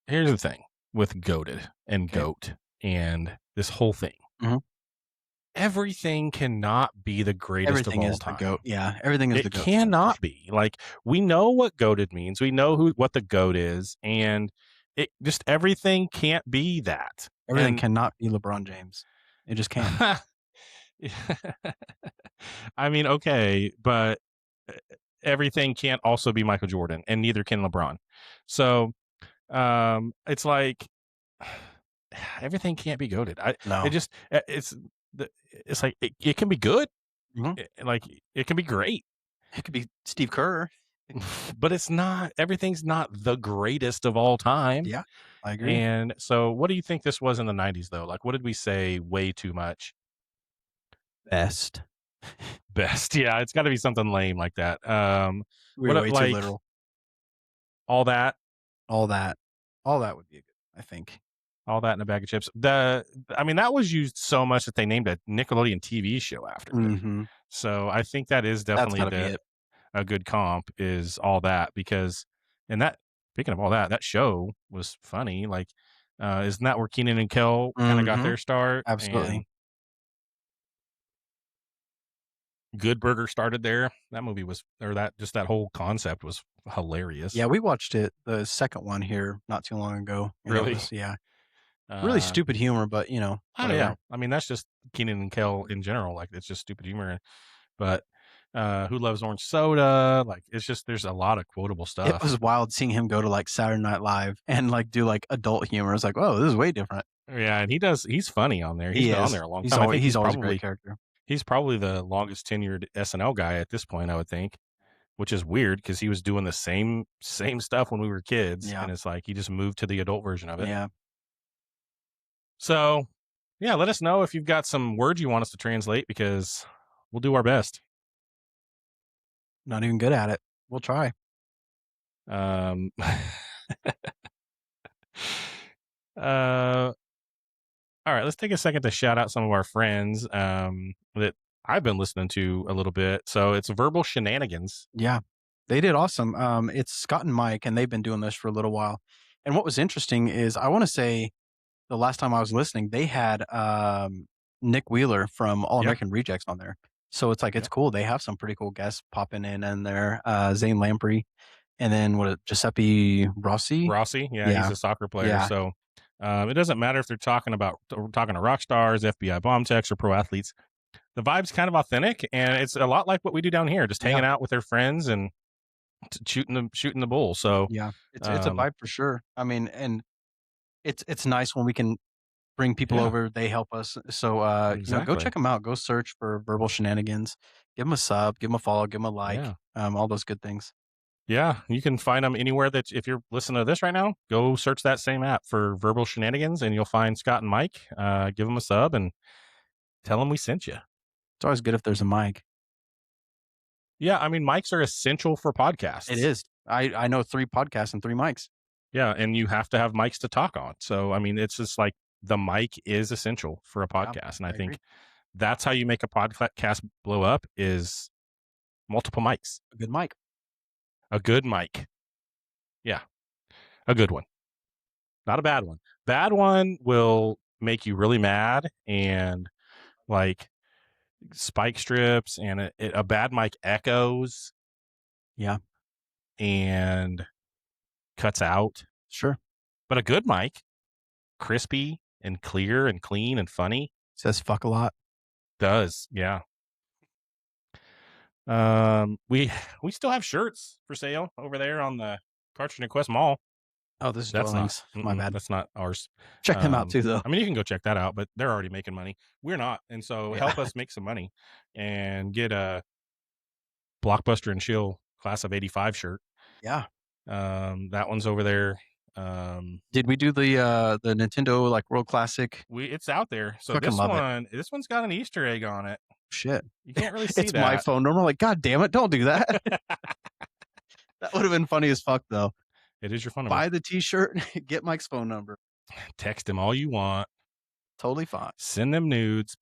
Here's the thing with goated and Okay. goat and this whole thing. Mhm. Everything cannot be the greatest Everything of all is the time. goat. Yeah, everything is the It goat. cannot be. Like, we know what goated means. We know what the goat is, and it just everything can't be that. Everything And cannot be LeBron James. It just can't. I mean, okay, but uh, everything can't also be Michael Jordan, and neither can LeBron. So, it's like everything can't be goated. No. It just it's like it can be good, Mhm. like it can be great, It could be Steve Kerr. but it's not. Everything's not the greatest of all time. Yeah, I agree. And so, what do you think this was in the '90s though? Like, what did we say? Way too much. Best. Best, yeah, it's got to be something lame like that. We're way too like literal. all that, All that. All that would be a good, I think. all that in a bag of chips. I mean, that was used so much that they named a Nickelodeon TV show after it. Mhm. So I think that is That's definitely gotta be it. a good comp is all that because, and that speaking of all that, that show was funny. Like, isn't that where Keenan and Kel kind of got Mhm. their start? Absolutely. And Good Burger started there. That movie was, or that just that whole concept was hilarious. Yeah, we watched it, the second one here not too long ago. And Really? It was, yeah. Really stupid humor, but Oh whatever. yeah. I mean, that's just Keenan and Kel in general. Like, it's just stupid humor. But Who Loves Orange Soda? Like, it's just there's a lot of quotable It stuff. was wild seeing him go to like Saturday Night Live and like do like adult humor. It's like, oh, this is way different. Yeah, and he's funny on there. He's been on there a long time. I think He's always a great character. he's probably the longest tenured SNL guy at this point, I would think, which is weird because he was doing the same stuff when we were kids, Yeah. and it's like he just moved to the adult version of it. Yeah. So, yeah, let us know if you've got some words you want us to translate because we'll do our best. Not even good at it. We'll try. Um, all right, let's take a second to shout out some of our friends that I've been listening to a little bit. So it's Verbal Shenanigans. Yeah. They did awesome. It's Scott and Mike, and they've been doing this for a little while. And what was interesting is I want to say the last time I was listening, they had Nick Wheeler from All Yeah. American Rejects on there. So it's like, it's cool. They have some pretty cool guests popping in there. Zane Lamprey, and then Giuseppe Rossi. Rossi, yeah, Yeah. he's a soccer player. Yeah. So it doesn't matter if they're talking to rock stars, FBI bomb techs, or pro athletes. The vibe's kind of authentic, and it's a lot like what we do down here, just hanging out with their friends and shooting the bull. So Yeah. It's a vibe for sure. I mean, and it's nice when we can bring people Yeah. over. They help us. So, go Exactly. check them out. Go search for Verbal Shenanigans. Give them a sub, give them a follow, give them a like, Yeah. all those good things. Yeah, you can find them anywhere that if you're listening to this right now, go search that same app for Verbal Shenanigans, and you'll find Scott and Mike. Give them a sub and tell them we sent you. It's always good if there's a mic. Yeah, I mean, mics are essential for podcasts. It is. I know 3 podcasts and 3 mics. Yeah, and you have to have mics to talk on. So, I mean, it's just like the mic is essential for a podcast. And I think agree. that's how you make a podcast blow up is multiple mics. A good mic. A good mic. Yeah, a good one. Not a bad one. Bad one will make you really mad and like spike strips, and a bad mic echoes. Yeah. And cuts out. Sure. But a good mic, crispy and clear and clean and funny. Says fuck a lot. Does, yeah. We still have shirts for sale over there on the Cartridge and Quest Mall. Oh, this is That's Dwellings. not. My bad. That's not ours. Check them out too, though. I mean, you can go check that out, but they're already making money. We're not, and so Yeah. help us make some money and get a Blockbuster and Chill Class of '85 shirt. Yeah. That one's over there. Did we do the Nintendo like World Classic? It's out there. So Fucking love it. this one's got an Easter egg on it. Shit. You can't really see It's that. my phone number. I'm like, God damn it, don't do that. That would have been funny as fuck, though. It is your phone number. Buy the T-shirt, get Mike's phone number. Text him all you want. Totally fine. Send them nudes.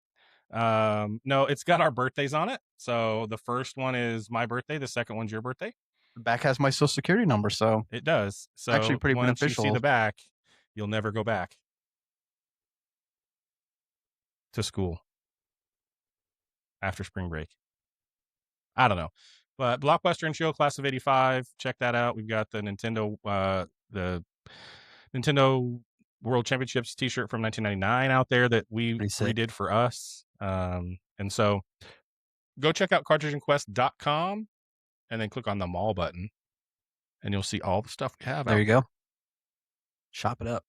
No, it's got our birthdays on it. So the first one is my birthday. The second one's your birthday. The back has my social security number, so It does. So actually pretty once beneficial. you see the back, you'll never go back to school after spring break. I don't know. But Blockbuster and Chill Class of '85, check that out. We've got the Nintendo World Championships t-shirt from 1999 out there that we Pretty sick. redid for us. And so go check out cartridgeandquest.com and then click on the mall button and you'll see all the stuff we have There out you go. Shop it up.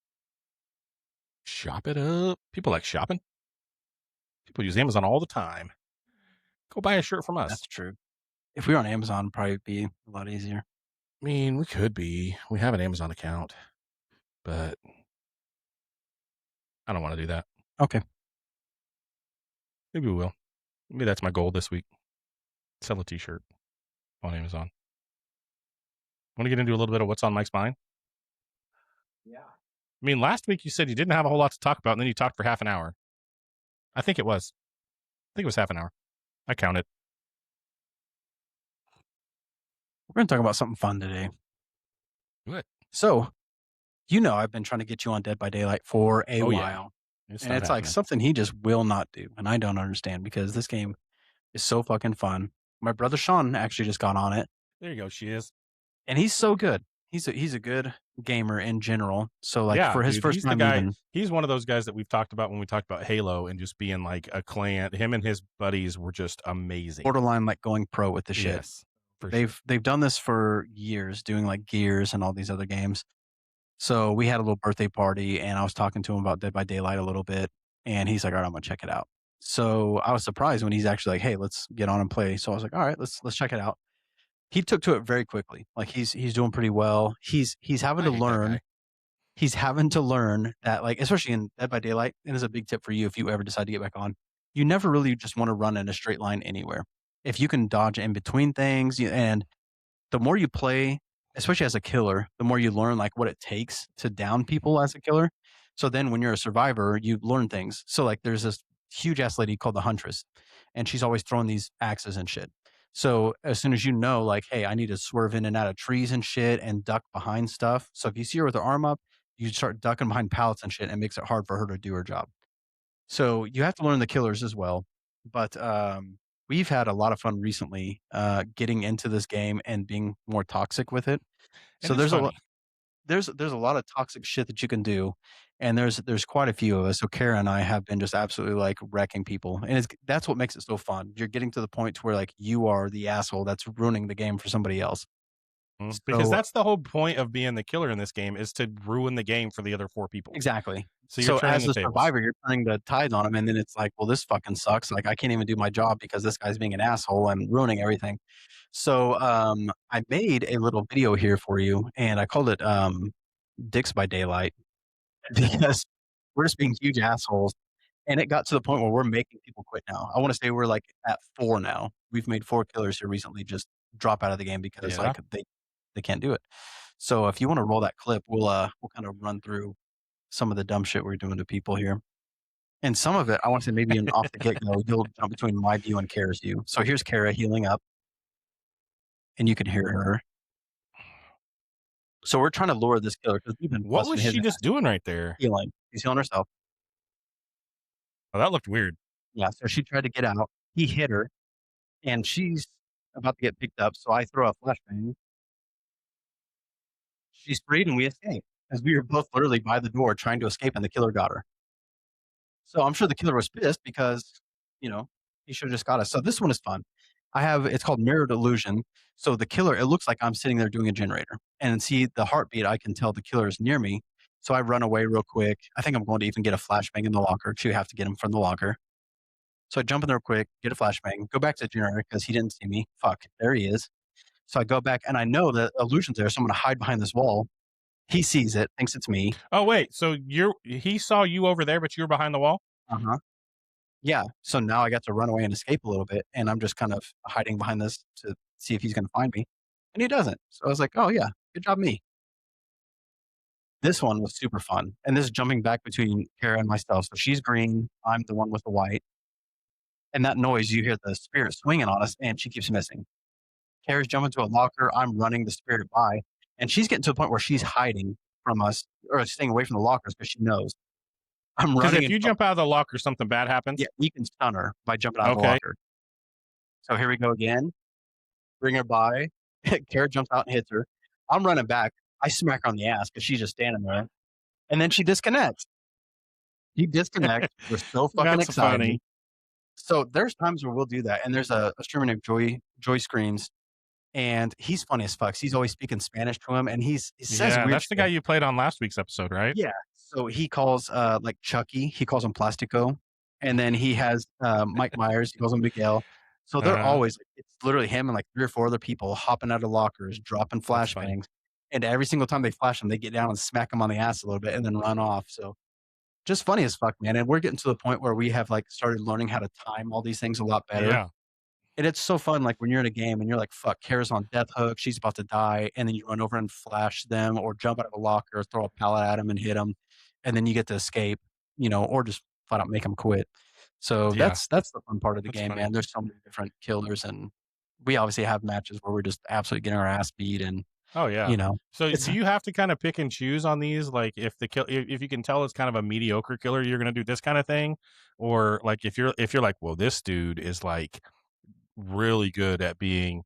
Shop it up. People like shopping. People use Amazon all the time. Go buy a shirt from us. That's true. If we were on Amazon, it'd probably be a lot easier. I mean, we could be. We have an Amazon account, but I don't want to do that. Okay. Maybe we will. Maybe that's my goal this week. Sell a t-shirt on Amazon. Want to get into a little bit of what's on Mike's mind? Yeah. I mean, last week you said you didn't have a whole lot to talk about, and then you talked for half an hour. I think it was half an hour. I counted. We're going to talk about something fun today. Good. So, I've been trying to get you on Dead by Daylight for a while. Yeah. And it's like something he just will not do. And I don't understand because this game is so fucking fun. My brother Sean actually just got on it. There you go. She is. And he's so good. He's a good gamer in general. So like Yeah, for his dude, first he's the time guy. even, He's one of those guys that we've talked about when we talked about Halo and just being like a clan. Him and his buddies were just amazing. borderline like going pro with the shit. Yes, for sure. They've done this for years, doing like Gears and all these other games. So we had a little birthday party and I was talking to him about Dead by Daylight a little bit. And he's like, all right, I'm gonna check it out. So I was surprised when he's actually like, hey, let's get on and play. So I was like, all right, let's check it out. He took to it very quickly. Like he's doing pretty well. He's having I to hate that learn. guy. He's having to learn that, like, especially in Dead by Daylight, and is a big tip for you if you ever decide to get back on. You never really just want to run in a straight line anywhere. If you can dodge in between things, and the more you play, especially as a killer, the more you learn like what it takes to down people as a killer. So then when you're a survivor, you learn things. So like there's this huge ass lady called the Huntress, and she's always throwing these axes and shit. So as soon as you know, like, hey, I need to swerve in and out of trees and shit and duck behind stuff. So if you see her with her arm up, you start ducking behind pallets and shit, and it makes it hard for her to do her job. So you have to learn the killers as well. But we've had a lot of fun recently getting into this game and being more toxic with it. And So it's there's a funny. lot. There's a lot of toxic shit that you can do, and there's quite a few of us. So Kara and I have been just absolutely like wrecking people, and that's what makes it so fun. You're getting to the point to where like you are the asshole that's ruining the game for somebody else. Because So- that's the whole point of being the killer in this game is to ruin the game for the other four people. Exactly. So you're turning as the a tables. survivor, you're turning the tides on them, and then it's like, well, this fucking sucks. Like I can't even do my job because this guy's being an asshole and ruining everything. So I made a little video here for you, and I called it Dicks by Daylight because we're just being huge assholes. And it got to the point where we're making people quit now. I want to say we're like at 4 now. We've made 4 killers here recently just drop out of the game because Yeah. like they can't do it. So if you want to roll that clip, we'll kind of run through some of the dumb shit we're doing to people here. And some of it, I want to say maybe off the get-go, you'll jump between my view and Kara's view. So here's Kara healing up, and you can hear her. So we're trying to lure this killer because we've been What busting was his she just doing right there? healing. She's healing herself. Oh, that looked weird. Yeah, so she tried to get out. He hit her, and she's about to get picked up. So I throw a flashbang. She's freed, and we escape because we were both literally by the door trying to escape, and the killer got her. So I'm sure the killer was pissed because, he should have just got us. So this one is fun. it's called mirrored illusion. So the killer, it looks like I'm sitting there doing a generator, and see the heartbeat. I can tell the killer is near me. So I run away real quick. I think I'm going to even get a flashbang in the locker. So you have to get him from the locker. So I jump in there quick, get a flashbang, go back to the generator because he didn't see me. Fuck, there he is. So I go back and I know the illusion's there. So I'm going to hide behind this wall. He sees it, thinks it's me. Oh wait, so he saw you over there, but you were behind the wall. Uh-huh. Yeah. So now I got to run away and escape a little bit, and I'm just kind of hiding behind this to see if he's going to find me, and he doesn't. So I was like, oh yeah, good job me. This one was super fun, and this is jumping back between Kara and myself. So she's green, I'm the one with the white, and that noise, you hear the spirit swinging on us, and she keeps missing. Kara's jumping to a locker, I'm running the spirit by, and she's getting to the point where she's hiding from us or staying away from the lockers because she knows. I'm Because running. if you jump out of the locker, something bad happens. Yeah, you can stun her by jumping out of the Okay. locker. So here we go again. Bring her by. Kara jumps out and hits her. I'm running back. I smack her on the ass because she's just standing there. And then she disconnects. She disconnects. We're so fucking That's excited. funny. So there's times where we'll do that. And there's a streamer named Joy Screams. And he's funny as fuck. He's always speaking Spanish to him. And he says Yeah, weird that's the shit. guy you played on last week's episode, right? Yeah. So he calls like Chucky, he calls him Plastico. And then he has Mike Myers, he calls him Miguel. So they're always, it's literally him and like 3 or 4 other people hopping out of lockers, dropping That's funny. flashbangs. And every single time they flash them, they get down and smack them on the ass a little bit and then run off. So just funny as fuck, man. And we're getting to the point where we have like started learning how to time all these things a lot better. Yeah. And it's so fun, like when you're in a game and you're like, fuck, Kara's on death hook, she's about to die, and then you run over and flash them or jump out of a locker, throw a pallet at them and hit them, and then you get to escape, or just flat out make them quit. So Yeah. that's the fun part of the That's game, funny. man. There's so many different killers, and we obviously have matches where we're just absolutely getting our ass beat, and Oh yeah. So it's- do you have to kind of pick and choose on these? Like if if you can tell it's kind of a mediocre killer, you're gonna do this kind of thing, or like if you're like, well, this dude is like really good at being.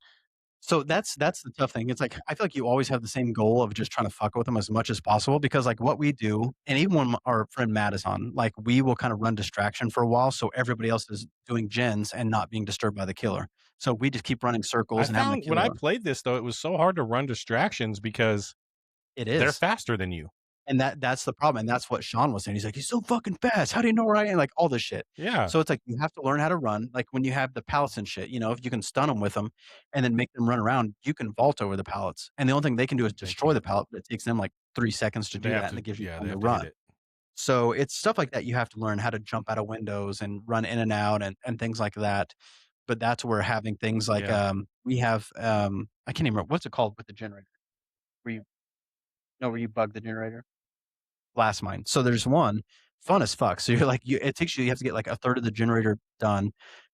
So that's the tough thing. It's like I feel like you always have the same goal of just trying to fuck with them as much as possible because like what we do, and even when our friend Matt is on, like we will kind of run distraction for a while so everybody else is doing gens and not being disturbed by the killer. So we just keep running circles I and having found the when I killer. played this though, it was so hard to run distractions because It they're is. faster than you. And that's the problem. And that's what Sean was saying. He's like, he's so fucking fast. How do you know where I am? Like all this shit. Yeah. So it's like you have to learn how to run. Like when you have the pallets and shit, if you can stun them with them and then make them run around, you can vault over the pallets. And the only thing they can do is destroy the pallet, but it takes them like 3 seconds to do that, and it gives you time to run. So it's stuff like that you have to learn how to jump out of windows and run in and out and things like that. But that's where having things like we have I can't even remember what's it called with the generator. Where you bug the generator. Blast mine. So there's one fun as fuck. So you're like, it takes you have to get like a third of the generator done.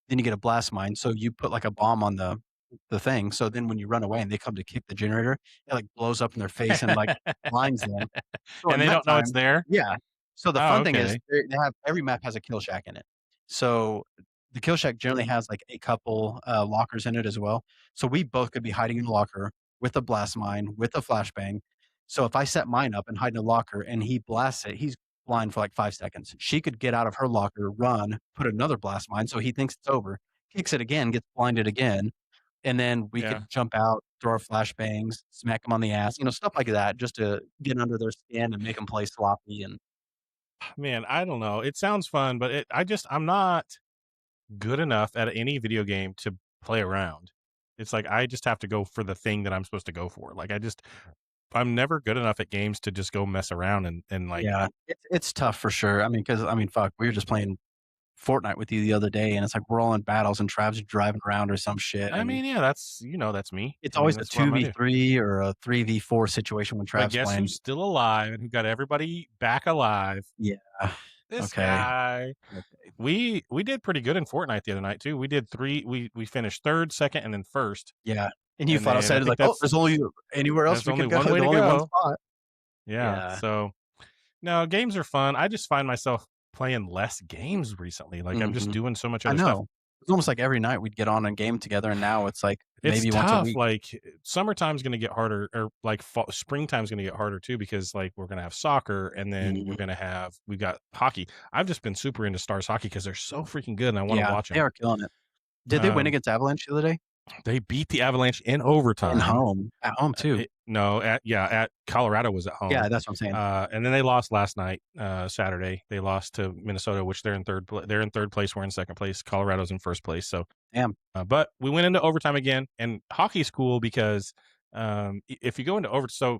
Then you get a blast mine. So you put like a bomb on the thing. So then when you run away and they come to kick the generator, it like blows up in their face and like blinds them. So And they don't know it's there. Yeah. So the fun thing is okay. they have every map has a kill shack in it. So the kill shack generally has like a couple lockers in it as well. So we both could be hiding in a locker with a blast mine, with a flashbang. So if I set mine up and hide in a locker and he blasts it, he's blind for like 5 seconds. She could get out of her locker, run, put another blast mine, so he thinks it's over, kicks it again, gets blinded again, and then we could jump out, throw our flashbangs, smack him on the ass, stuff like that, just to get under their skin and make them play sloppy. And Man, I don't know. It sounds fun, but I'm not good enough at any video game to play around. It's like I just have to go for the thing that I'm supposed to go for. Like I'm never good enough at games to just go mess around and like. Yeah, it's tough for sure. I mean, because fuck, we were just playing Fortnite with you the other day, and it's like we're all in battles and Trav's driving around or some shit. I mean, yeah, that's me. It's always a 2v3 or a 3v4 situation when Trav's but guess playing. who's still alive and who got everybody back alive? Yeah, this okay. guy. Okay. We did pretty good in Fortnite the other night too. We did 3. We finished 3rd, 2nd, and then 1st. Yeah. And you And thought I then said like, oh, there's only anywhere else there's we only could go. one way to There's only go. one spot. Yeah. So, no, games are fun. I just find myself playing less games recently. Like I'm just doing so much other stuff. It's almost like every night we'd get on and game together, and now it's like maybe it's once tough. a week. Like summertime's going to get harder, or like springtime's going to get harder too, because like we're going to have soccer, and then we've got hockey. I've just been super into Stars hockey because they're so freaking good, and I want to watch them. They are killing it. Did they win against Avalanche the other day? They beat the Avalanche in overtime. At home too. At Colorado was at home. Yeah, that's what I'm saying. And then they lost last night, Saturday. They lost to Minnesota, which they're in third place. We're in second place. Colorado's in first place. So damn. But we went into overtime again, and hockey's cool because if you go into overtime, so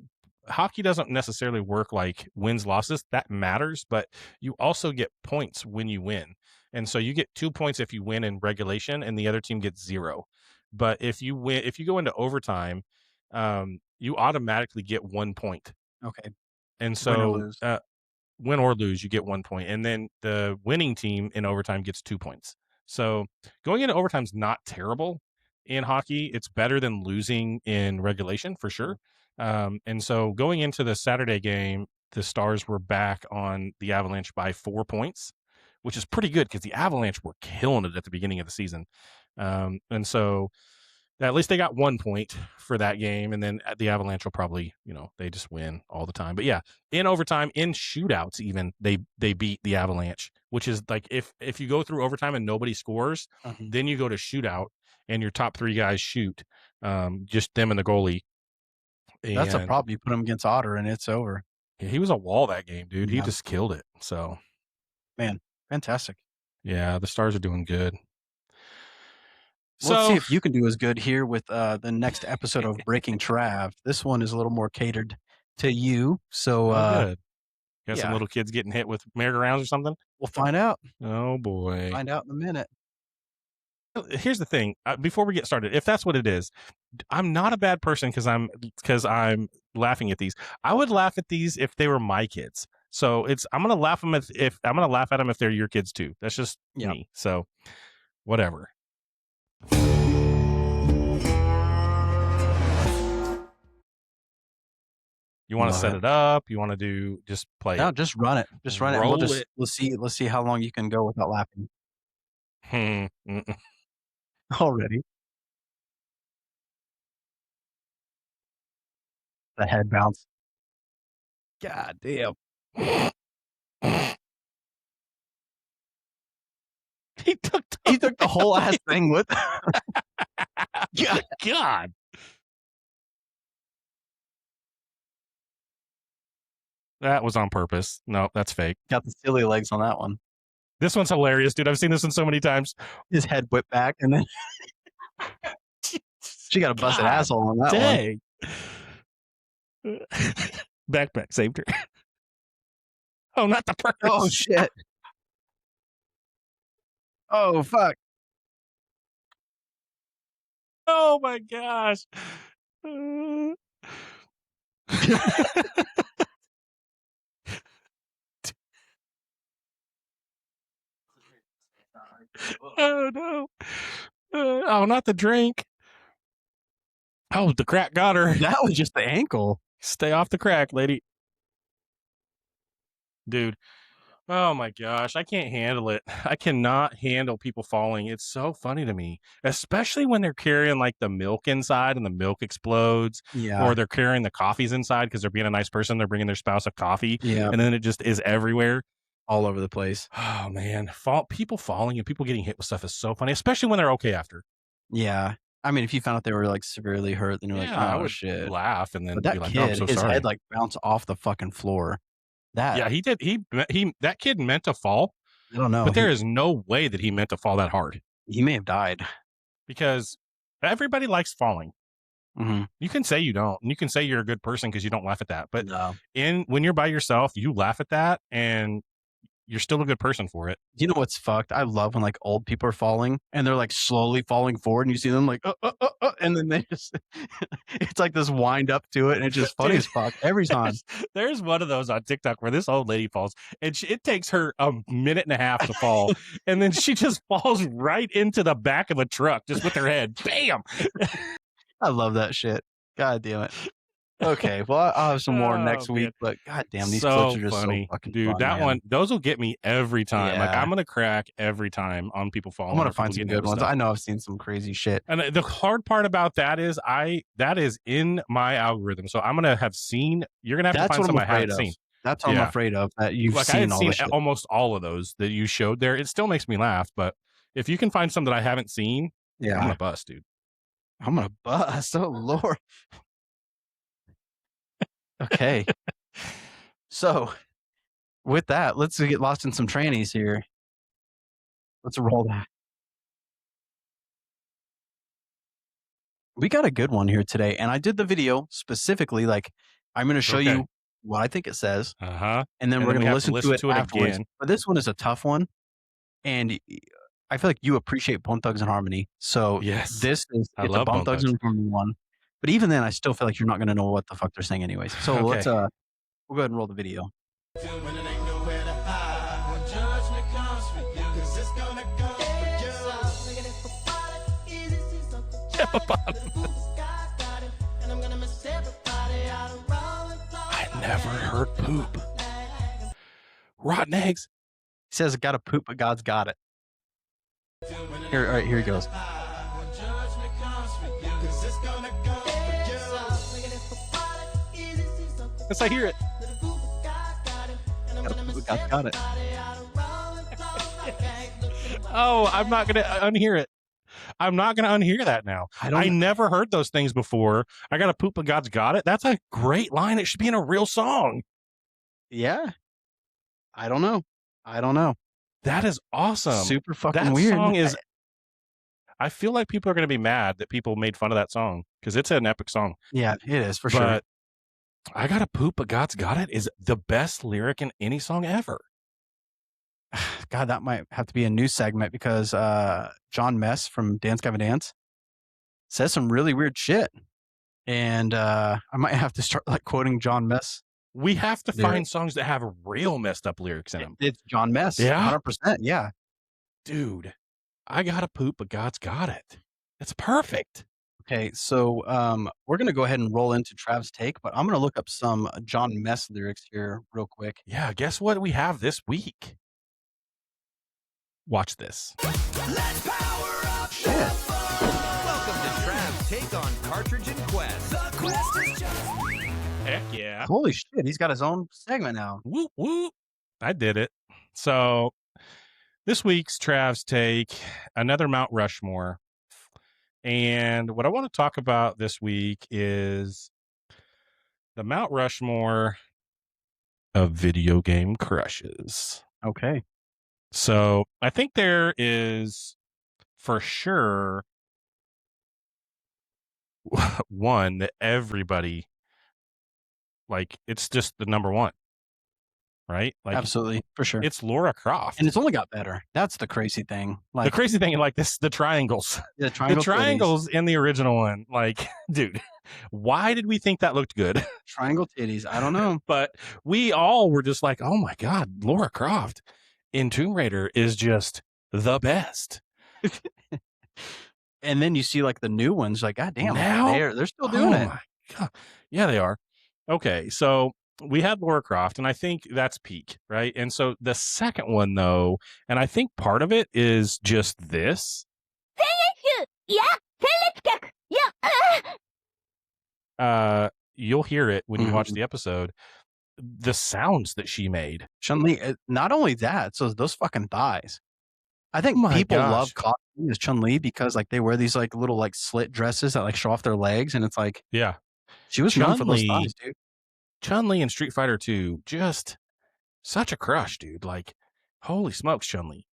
hockey doesn't necessarily work like wins losses. That matters, but you also get points when you win. And so you get 2 points if you win in regulation, and the other team gets 0. But if you go into overtime, you automatically get 1 point. Okay. And so win or lose, you get 1 point. And then the winning team in overtime gets 2 points. So going into overtime is not terrible in hockey. It's better than losing in regulation for sure. And so going into the Saturday game, the Stars were back on the Avalanche by 4 points, which is pretty good because the Avalanche were killing it at the beginning of the season. And so at least they got 1 point for that game. And then the Avalanche will probably, they just win all the time. But yeah, in overtime, in shootouts, even they beat the Avalanche, which is like if you go through overtime and nobody scores, then you go to shootout and your top 3 guys shoot, just them and the goalie. That's a problem. You put them against Otter and it's over. Yeah, he was a wall that game, dude. Yeah. He just killed it. So, man, fantastic. Yeah, the Stars are doing good. So, let's see if you can do as good here with the next episode of Breaking Trav. This one is a little more catered to you. So, good. Got some little kids getting hit with merry-go-rounds or something? We'll find out. Oh, boy. Find out in a minute. Here's the thing. Before we get started, if that's what it is, I'm not a bad person because I'm laughing at these. I would laugh at these if they were my kids. So I'm gonna laugh them if I'm gonna laugh at them if they're your kids too. That's just me. So whatever. You want to set it up? You want to just play? No, just run it. Just run it. Let's see how long you can go without laughing. Already. The head bounce. God damn. He took the whole ass thing with him. God. That was on purpose. No, that's fake. Got the silly legs on that one. This one's hilarious, dude. I've seen this one so many times. His head whipped back, and then she got a busted asshole on that one. Backpack saved her. Oh, not the purse. Oh, shit. Oh, fuck. Oh, my gosh. Oh, no. Oh, not the drink. Oh, the crack got her. That was just the ankle. Stay off the crack, lady. Dude. Oh, my gosh. I can't handle it. I cannot handle people falling. It's so funny to me, especially when they're carrying like the milk inside and the milk explodes. Yeah. Or they're carrying the coffees inside because they're being a nice person. They're bringing their spouse a coffee. Yeah. And then it just is everywhere. All over the place. Oh, man. People falling and people getting hit with stuff is so funny, especially when they're okay after. Yeah. I mean, if you found out they were like severely hurt, then you're like, oh, I would shit. Laugh and then but that be like, kid, oh, I'm so his sorry. head like bounced off the fucking floor. Yeah, he did. That kid meant to fall. I don't know. But there is no way that he meant to fall that hard. He may have died. Because everybody likes falling. Mm-hmm. You can say you don't. And you can say you're a good person because you don't laugh at that. But no. When you're by yourself, you laugh at that and you're still a good person for it. You know what's fucked? I love when like old people are falling and they're like slowly falling forward and you see them like, and then they just, it's like this wind up to it and it's just funny as fuck every time. There's one of those on TikTok where this old lady falls and it takes her a minute and a half to fall. And then she just falls right into the back of a truck just with her head. Bam! I love that shit. God damn it. Okay, well, I'll have some more next week, but goddamn, these clips are just funny. So fucking dude. fun, that man. one, those will get me every time. Yeah. Like I'm gonna crack every time on people falling. I'm gonna find some good ones. Stuff. I know I've seen some crazy shit. And the hard part about that is that is in my algorithm. So I'm gonna have seen. You're gonna have to find some I haven't seen. That's what I'm afraid of. That you've like seen I had seen almost all of those that you showed there. It still makes me laugh, but If you can find some that I haven't seen, I'm Yeah. gonna bust, dude. I'm gonna bust. Oh Lord. Okay. So with that, let's get lost in some trannies here. Let's roll that. We got a good one here today, and I did the video specifically. Like, I'm going to show Okay. you what I think it says, Uh-huh. and then And we're then going we to have to listen to it afterwards. again. But this one is a tough one, and I feel like you appreciate Bone Thugs and Harmony. So Yes. this is I it's love a Bone Bone Thugs Thugs. and Harmony one. But even then, I still feel like you're not going to know what the fuck they're saying anyways. So let's Okay. we'll go ahead and roll the video. When it ain't nowhere to hide, when judgment comes for you, 'cause it's gonna come I never heard poop. Rotten eggs. He says, "Got to poop, but God's got it." Here, all right, here he goes. Yes, I hear it. Got to poop, but God's got it. Oh, I'm not gonna unhear it. I'm not gonna unhear that now. I never heard those things before. I got to poop, but God's got it. That's a great line. It should be in a real song. Yeah. I don't know. That is awesome. Super fucking That weird. song is. I feel like people are going to be mad that people made fun of that song because it's an epic song. Yeah, it is for sure. But I gotta poop, but God's got it is the best lyric in any song ever. God, that might have to be a new segment because John Mess from Dance Gavin Dance says some really weird shit. And I might have to start like quoting John Mess. We have to find songs that have real messed up lyrics in them. It's John Mess. Yeah. 100%. Yeah. Dude, I gotta poop, but God's got it. It's perfect. Okay, so we're going to go ahead and roll into Trav's take, but I'm going to look up some John Mess lyrics here real quick. Yeah, guess what we have this week? Watch this. Let's power up the Shit. fun. Welcome to Trav's take on Cartridge and Quest. The quest is just Heck yeah. Holy shit, he's got his own segment now. Whoop, whoop. I did it. So this week's Trav's take, another Mount Rushmore. And what I want to talk about this week is the Mount Rushmore of video game crushes. Okay. So I think there is for sure one that everybody, like, it's just the number one, right? Like, Absolutely, for sure. it's Laura Croft. And it's only got better. That's the crazy thing. Like The crazy thing, like this, the triangles. the The triangles in the original one, like, dude, why did we think that looked good? triangle titties. I don't know. But we all were just like, oh my God, Laura Croft in Tomb Raider is just the best. And then you see like the new ones, like, God damn, Now? they're still doing it. My God. Yeah, they are. Okay, so we had Laura Croft, and I think that's peak, right? And so the second one, though, and I think part of it is just this. You'll hear it when you watch the episode. The sounds that she made. Chun-Li, not only that, so those fucking thighs. I think My people gosh. love cosplaying as Chun-Li because like they wear these like little like slit dresses that like show off their legs, and it's like Yeah. she was known for those Chun-Li. thighs, dude. Chun-Li in Street Fighter 2, just such a crush, dude. Like, holy smokes, Chun-Li.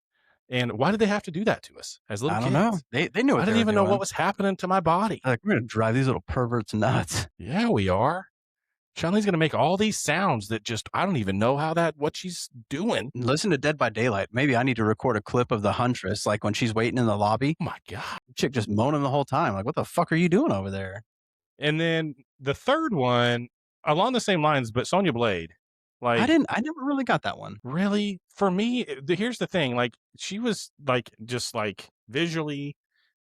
And why did they have to do that to us as little I kids? don't know. They knew what I they didn't were even know doing. what was happening to my body. Like, we're gonna drive these little perverts nuts. Yeah, we are. Chun-Li's going to make all these sounds that just, I don't even know what she's doing. Listen to Dead by Daylight. Maybe I need to record a clip of the Huntress, like when she's waiting in the lobby. Oh my God. Chick just moaning the whole time. Like, what the fuck are you doing over there? And then the third one, along the same lines, but Sonya Blade. Like, I never really got that one. really? For me, here's the thing. Like, she was like, just like visually,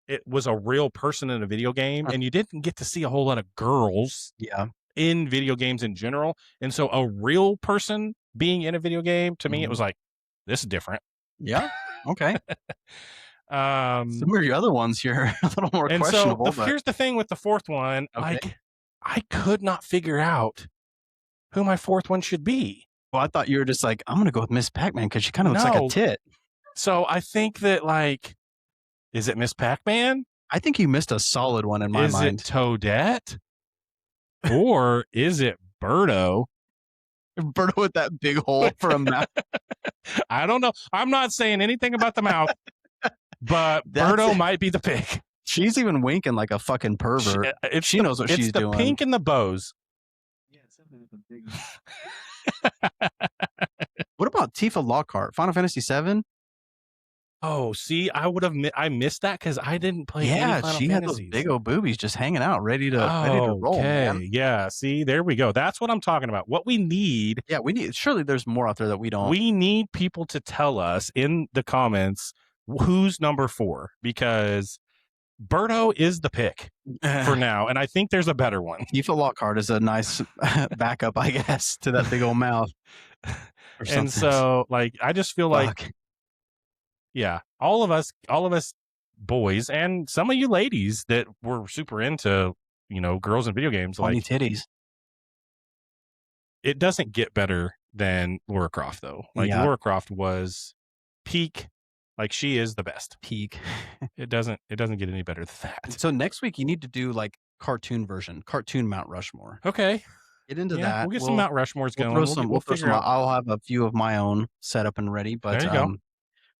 it was a real person in a video game, and you didn't get to see a whole lot of girls Yeah. in video games in general. And so a real person being in a video game, to me, it was like, this is different. Yeah. Okay. Um, Some of your other ones here are a little more and so questionable. but here's the thing with the fourth one. Okay. Like, I could not figure out who my fourth one should be. well, I thought you were just like, I'm gonna go with Miss Pac-Man because she kind of looks like No. a tit. So I think that, like, Is it Miss Pac-Man? I think you missed a solid one in my Is mind. it Toadette? Or is it Birdo? Birdo with that big hole for a mouth. I don't know. I'm not saying anything about the mouth, but Birdo might be the pick. She's even winking like a fucking pervert. She knows what she's doing. It's the pink and the bows. Yeah, it's something with a big. What about Tifa Lockhart? Final Fantasy VII? Oh, see, I missed that because I didn't play any Final she had those Fantasies. big old boobies just hanging out, ready to roll, man. Yeah, see, there we go. That's what I'm talking about. What we need. Yeah, surely there's more out there that we don't. We need people to tell us in the comments who's number 4, because Birdo is the pick for now, and I think there's a better one. Tifa Lockhart is a nice backup, I guess, to that big old mouth. And so, like, I just feel like, yeah, all of us boys, and some of you ladies that were super into, girls and video games, funny like titties. It doesn't get better than Lara Croft, though. Like, Lara Croft was peak. Like, she is the best. Peak. It doesn't get any better than that. So next week you need to do like cartoon Mount Rushmore. Okay. Get into that. We'll get some Mount Rushmores going. We'll throw some. I'll have a few of my own set up and ready. But there you go.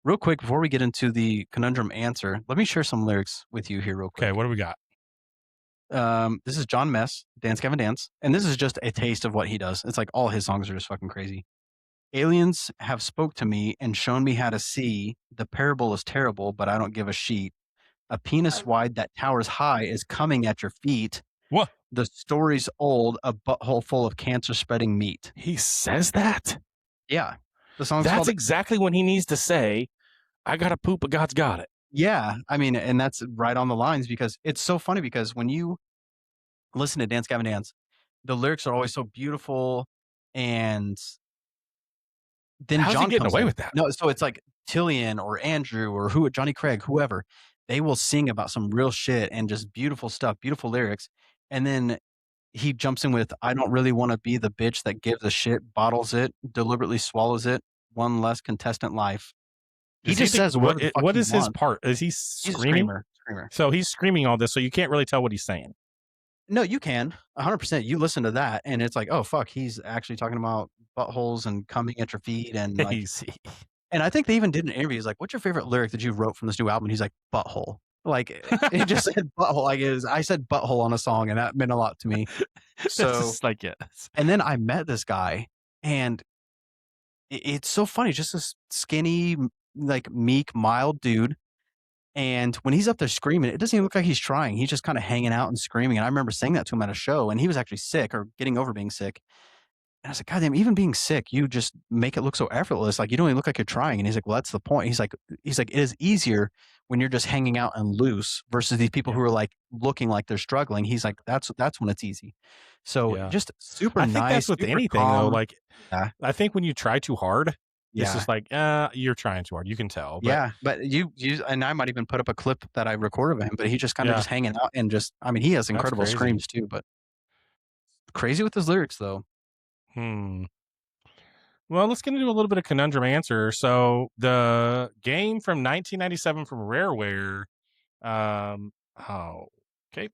Real quick, before we get into the conundrum answer, let me share some lyrics with you here real quick. Okay, what do we got? This is John Mess, Dance Gavin Dance, and this is just a taste of what he does. It's like all his songs are just fucking crazy. Aliens have spoke to me and shown me how to see. The parable is terrible, but I don't give a sheet. A penis wide that towers high is coming at your feet. What? The story's old, a butthole full of cancer-spreading meat. He says that? Yeah. The song's That's exactly what he needs to say. I got to poop, but God's got it. Yeah. I mean, and that's right on the lines, because it's so funny, because when you listen to Dance Gavin Dance, the lyrics are always so beautiful, and then How's John he getting comes away in. with that? No, so it's like Tillian or Andrew or Johnny Craig, whoever, they will sing about some real shit and just beautiful stuff, beautiful lyrics. And then he jumps in with, I don't really want to be the bitch that gives a shit, bottles it, deliberately swallows it, one less contestant life. He just says what is his part? Is he screaming? Screamer. So he's screaming all this, so you can't really tell what he's saying. No, you can 100%. You listen to that, and it's like, oh fuck, he's actually talking about buttholes and coming at your feet, and like, and I think they even did an interview. He's like, "What's your favorite lyric that you wrote from this new album?" And he's like, "Butthole." Like, he just said butthole. Like, I said butthole on a song, and that meant a lot to me. So, like, yes. And then I met this guy, and it's so funny. Just this skinny, like meek, mild dude. And when he's up there screaming, it doesn't even look like he's trying. He's just kind of hanging out and screaming. And I remember saying that to him at a show, and he was actually sick or getting over being sick. And I was like, God damn, even being sick, you just make it look so effortless. Like, you don't even look like you're trying. And he's like, well, that's the point. He's like, it is easier when you're just hanging out and loose versus these people who are like looking like they're struggling. He's like, that's when it's easy. So just super nice. I think that's with anything though. Like, I think when you try too hard, it's just like, you're trying too hard. You can tell. But but you and I might even put up a clip that I recorded of him, but he just kind of just hanging out and just, I mean, he has incredible screams too, but crazy with his lyrics though. Well, let's get into a little bit of conundrum answer. So the game from 1997 from Rareware. Okay,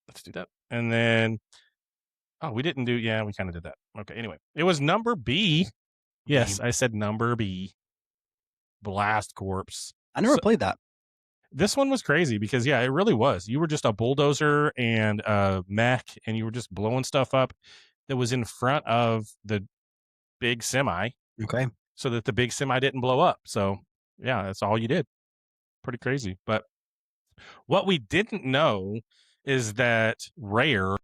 let's do that. And then, we didn't do. Yeah, we kind of did that. Okay. Anyway, it was number B. Yes, I said number B. Blast Corps. I never played that. This one was crazy because, it really was. You were just a bulldozer and a mech, and you were just blowing stuff up that was in front of the big semi. Okay. So that the big semi didn't blow up. So, that's all you did. Pretty crazy. But what we didn't know is that Rare,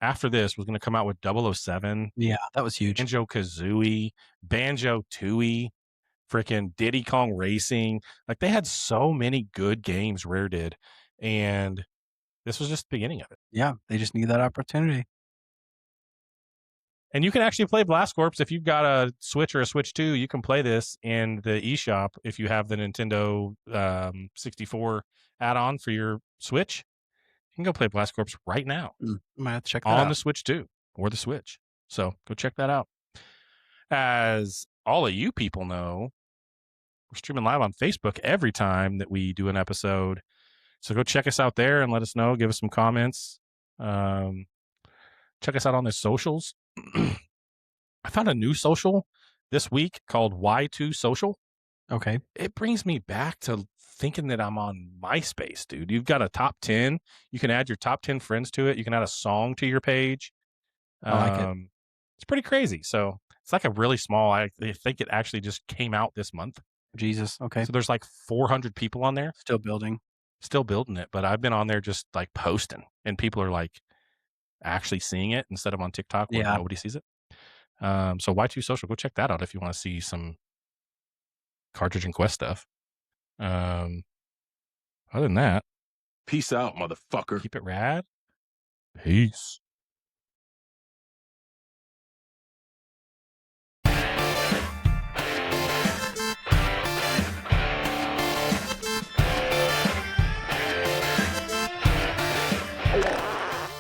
after this, was going to come out with 007. Yeah, that was huge. Banjo-Kazooie, Banjo-Tooie, freaking Diddy Kong Racing. Like, they had so many good games, Rare did. And this was just the beginning of it. Yeah, they just need that opportunity. And you can actually play Blast Corps if you've got a Switch or a Switch 2. You can play this in the eShop if you have the Nintendo 64 add-on for your Switch. You can go play Blast Corps right now. I might have to check that out. On the Switch 2 or the Switch. So go check that out. As all of you people know, We're streaming live on Facebook every time that we do an episode. So go check us out there and let us know. Give us some comments. Check us out on the socials. I found a new social this week called Y2 Social. Okay. It brings me back to thinking that I'm on MySpace, dude. You've got a top 10. You can add your top 10 friends to it. You can add a song to your page. I like it. It's pretty crazy. So it's like a really small, I think it actually just came out this month. Jesus. Okay. So there's like 400 people on there. Still building. Still building it. But I've been on there just like posting, and people are like actually seeing it instead of on TikTok where nobody sees it. So Y2 Social, go check that out if you want to see some Cartridge and Quest stuff. Other than that, Peace out, motherfucker. keep it rad. Peace.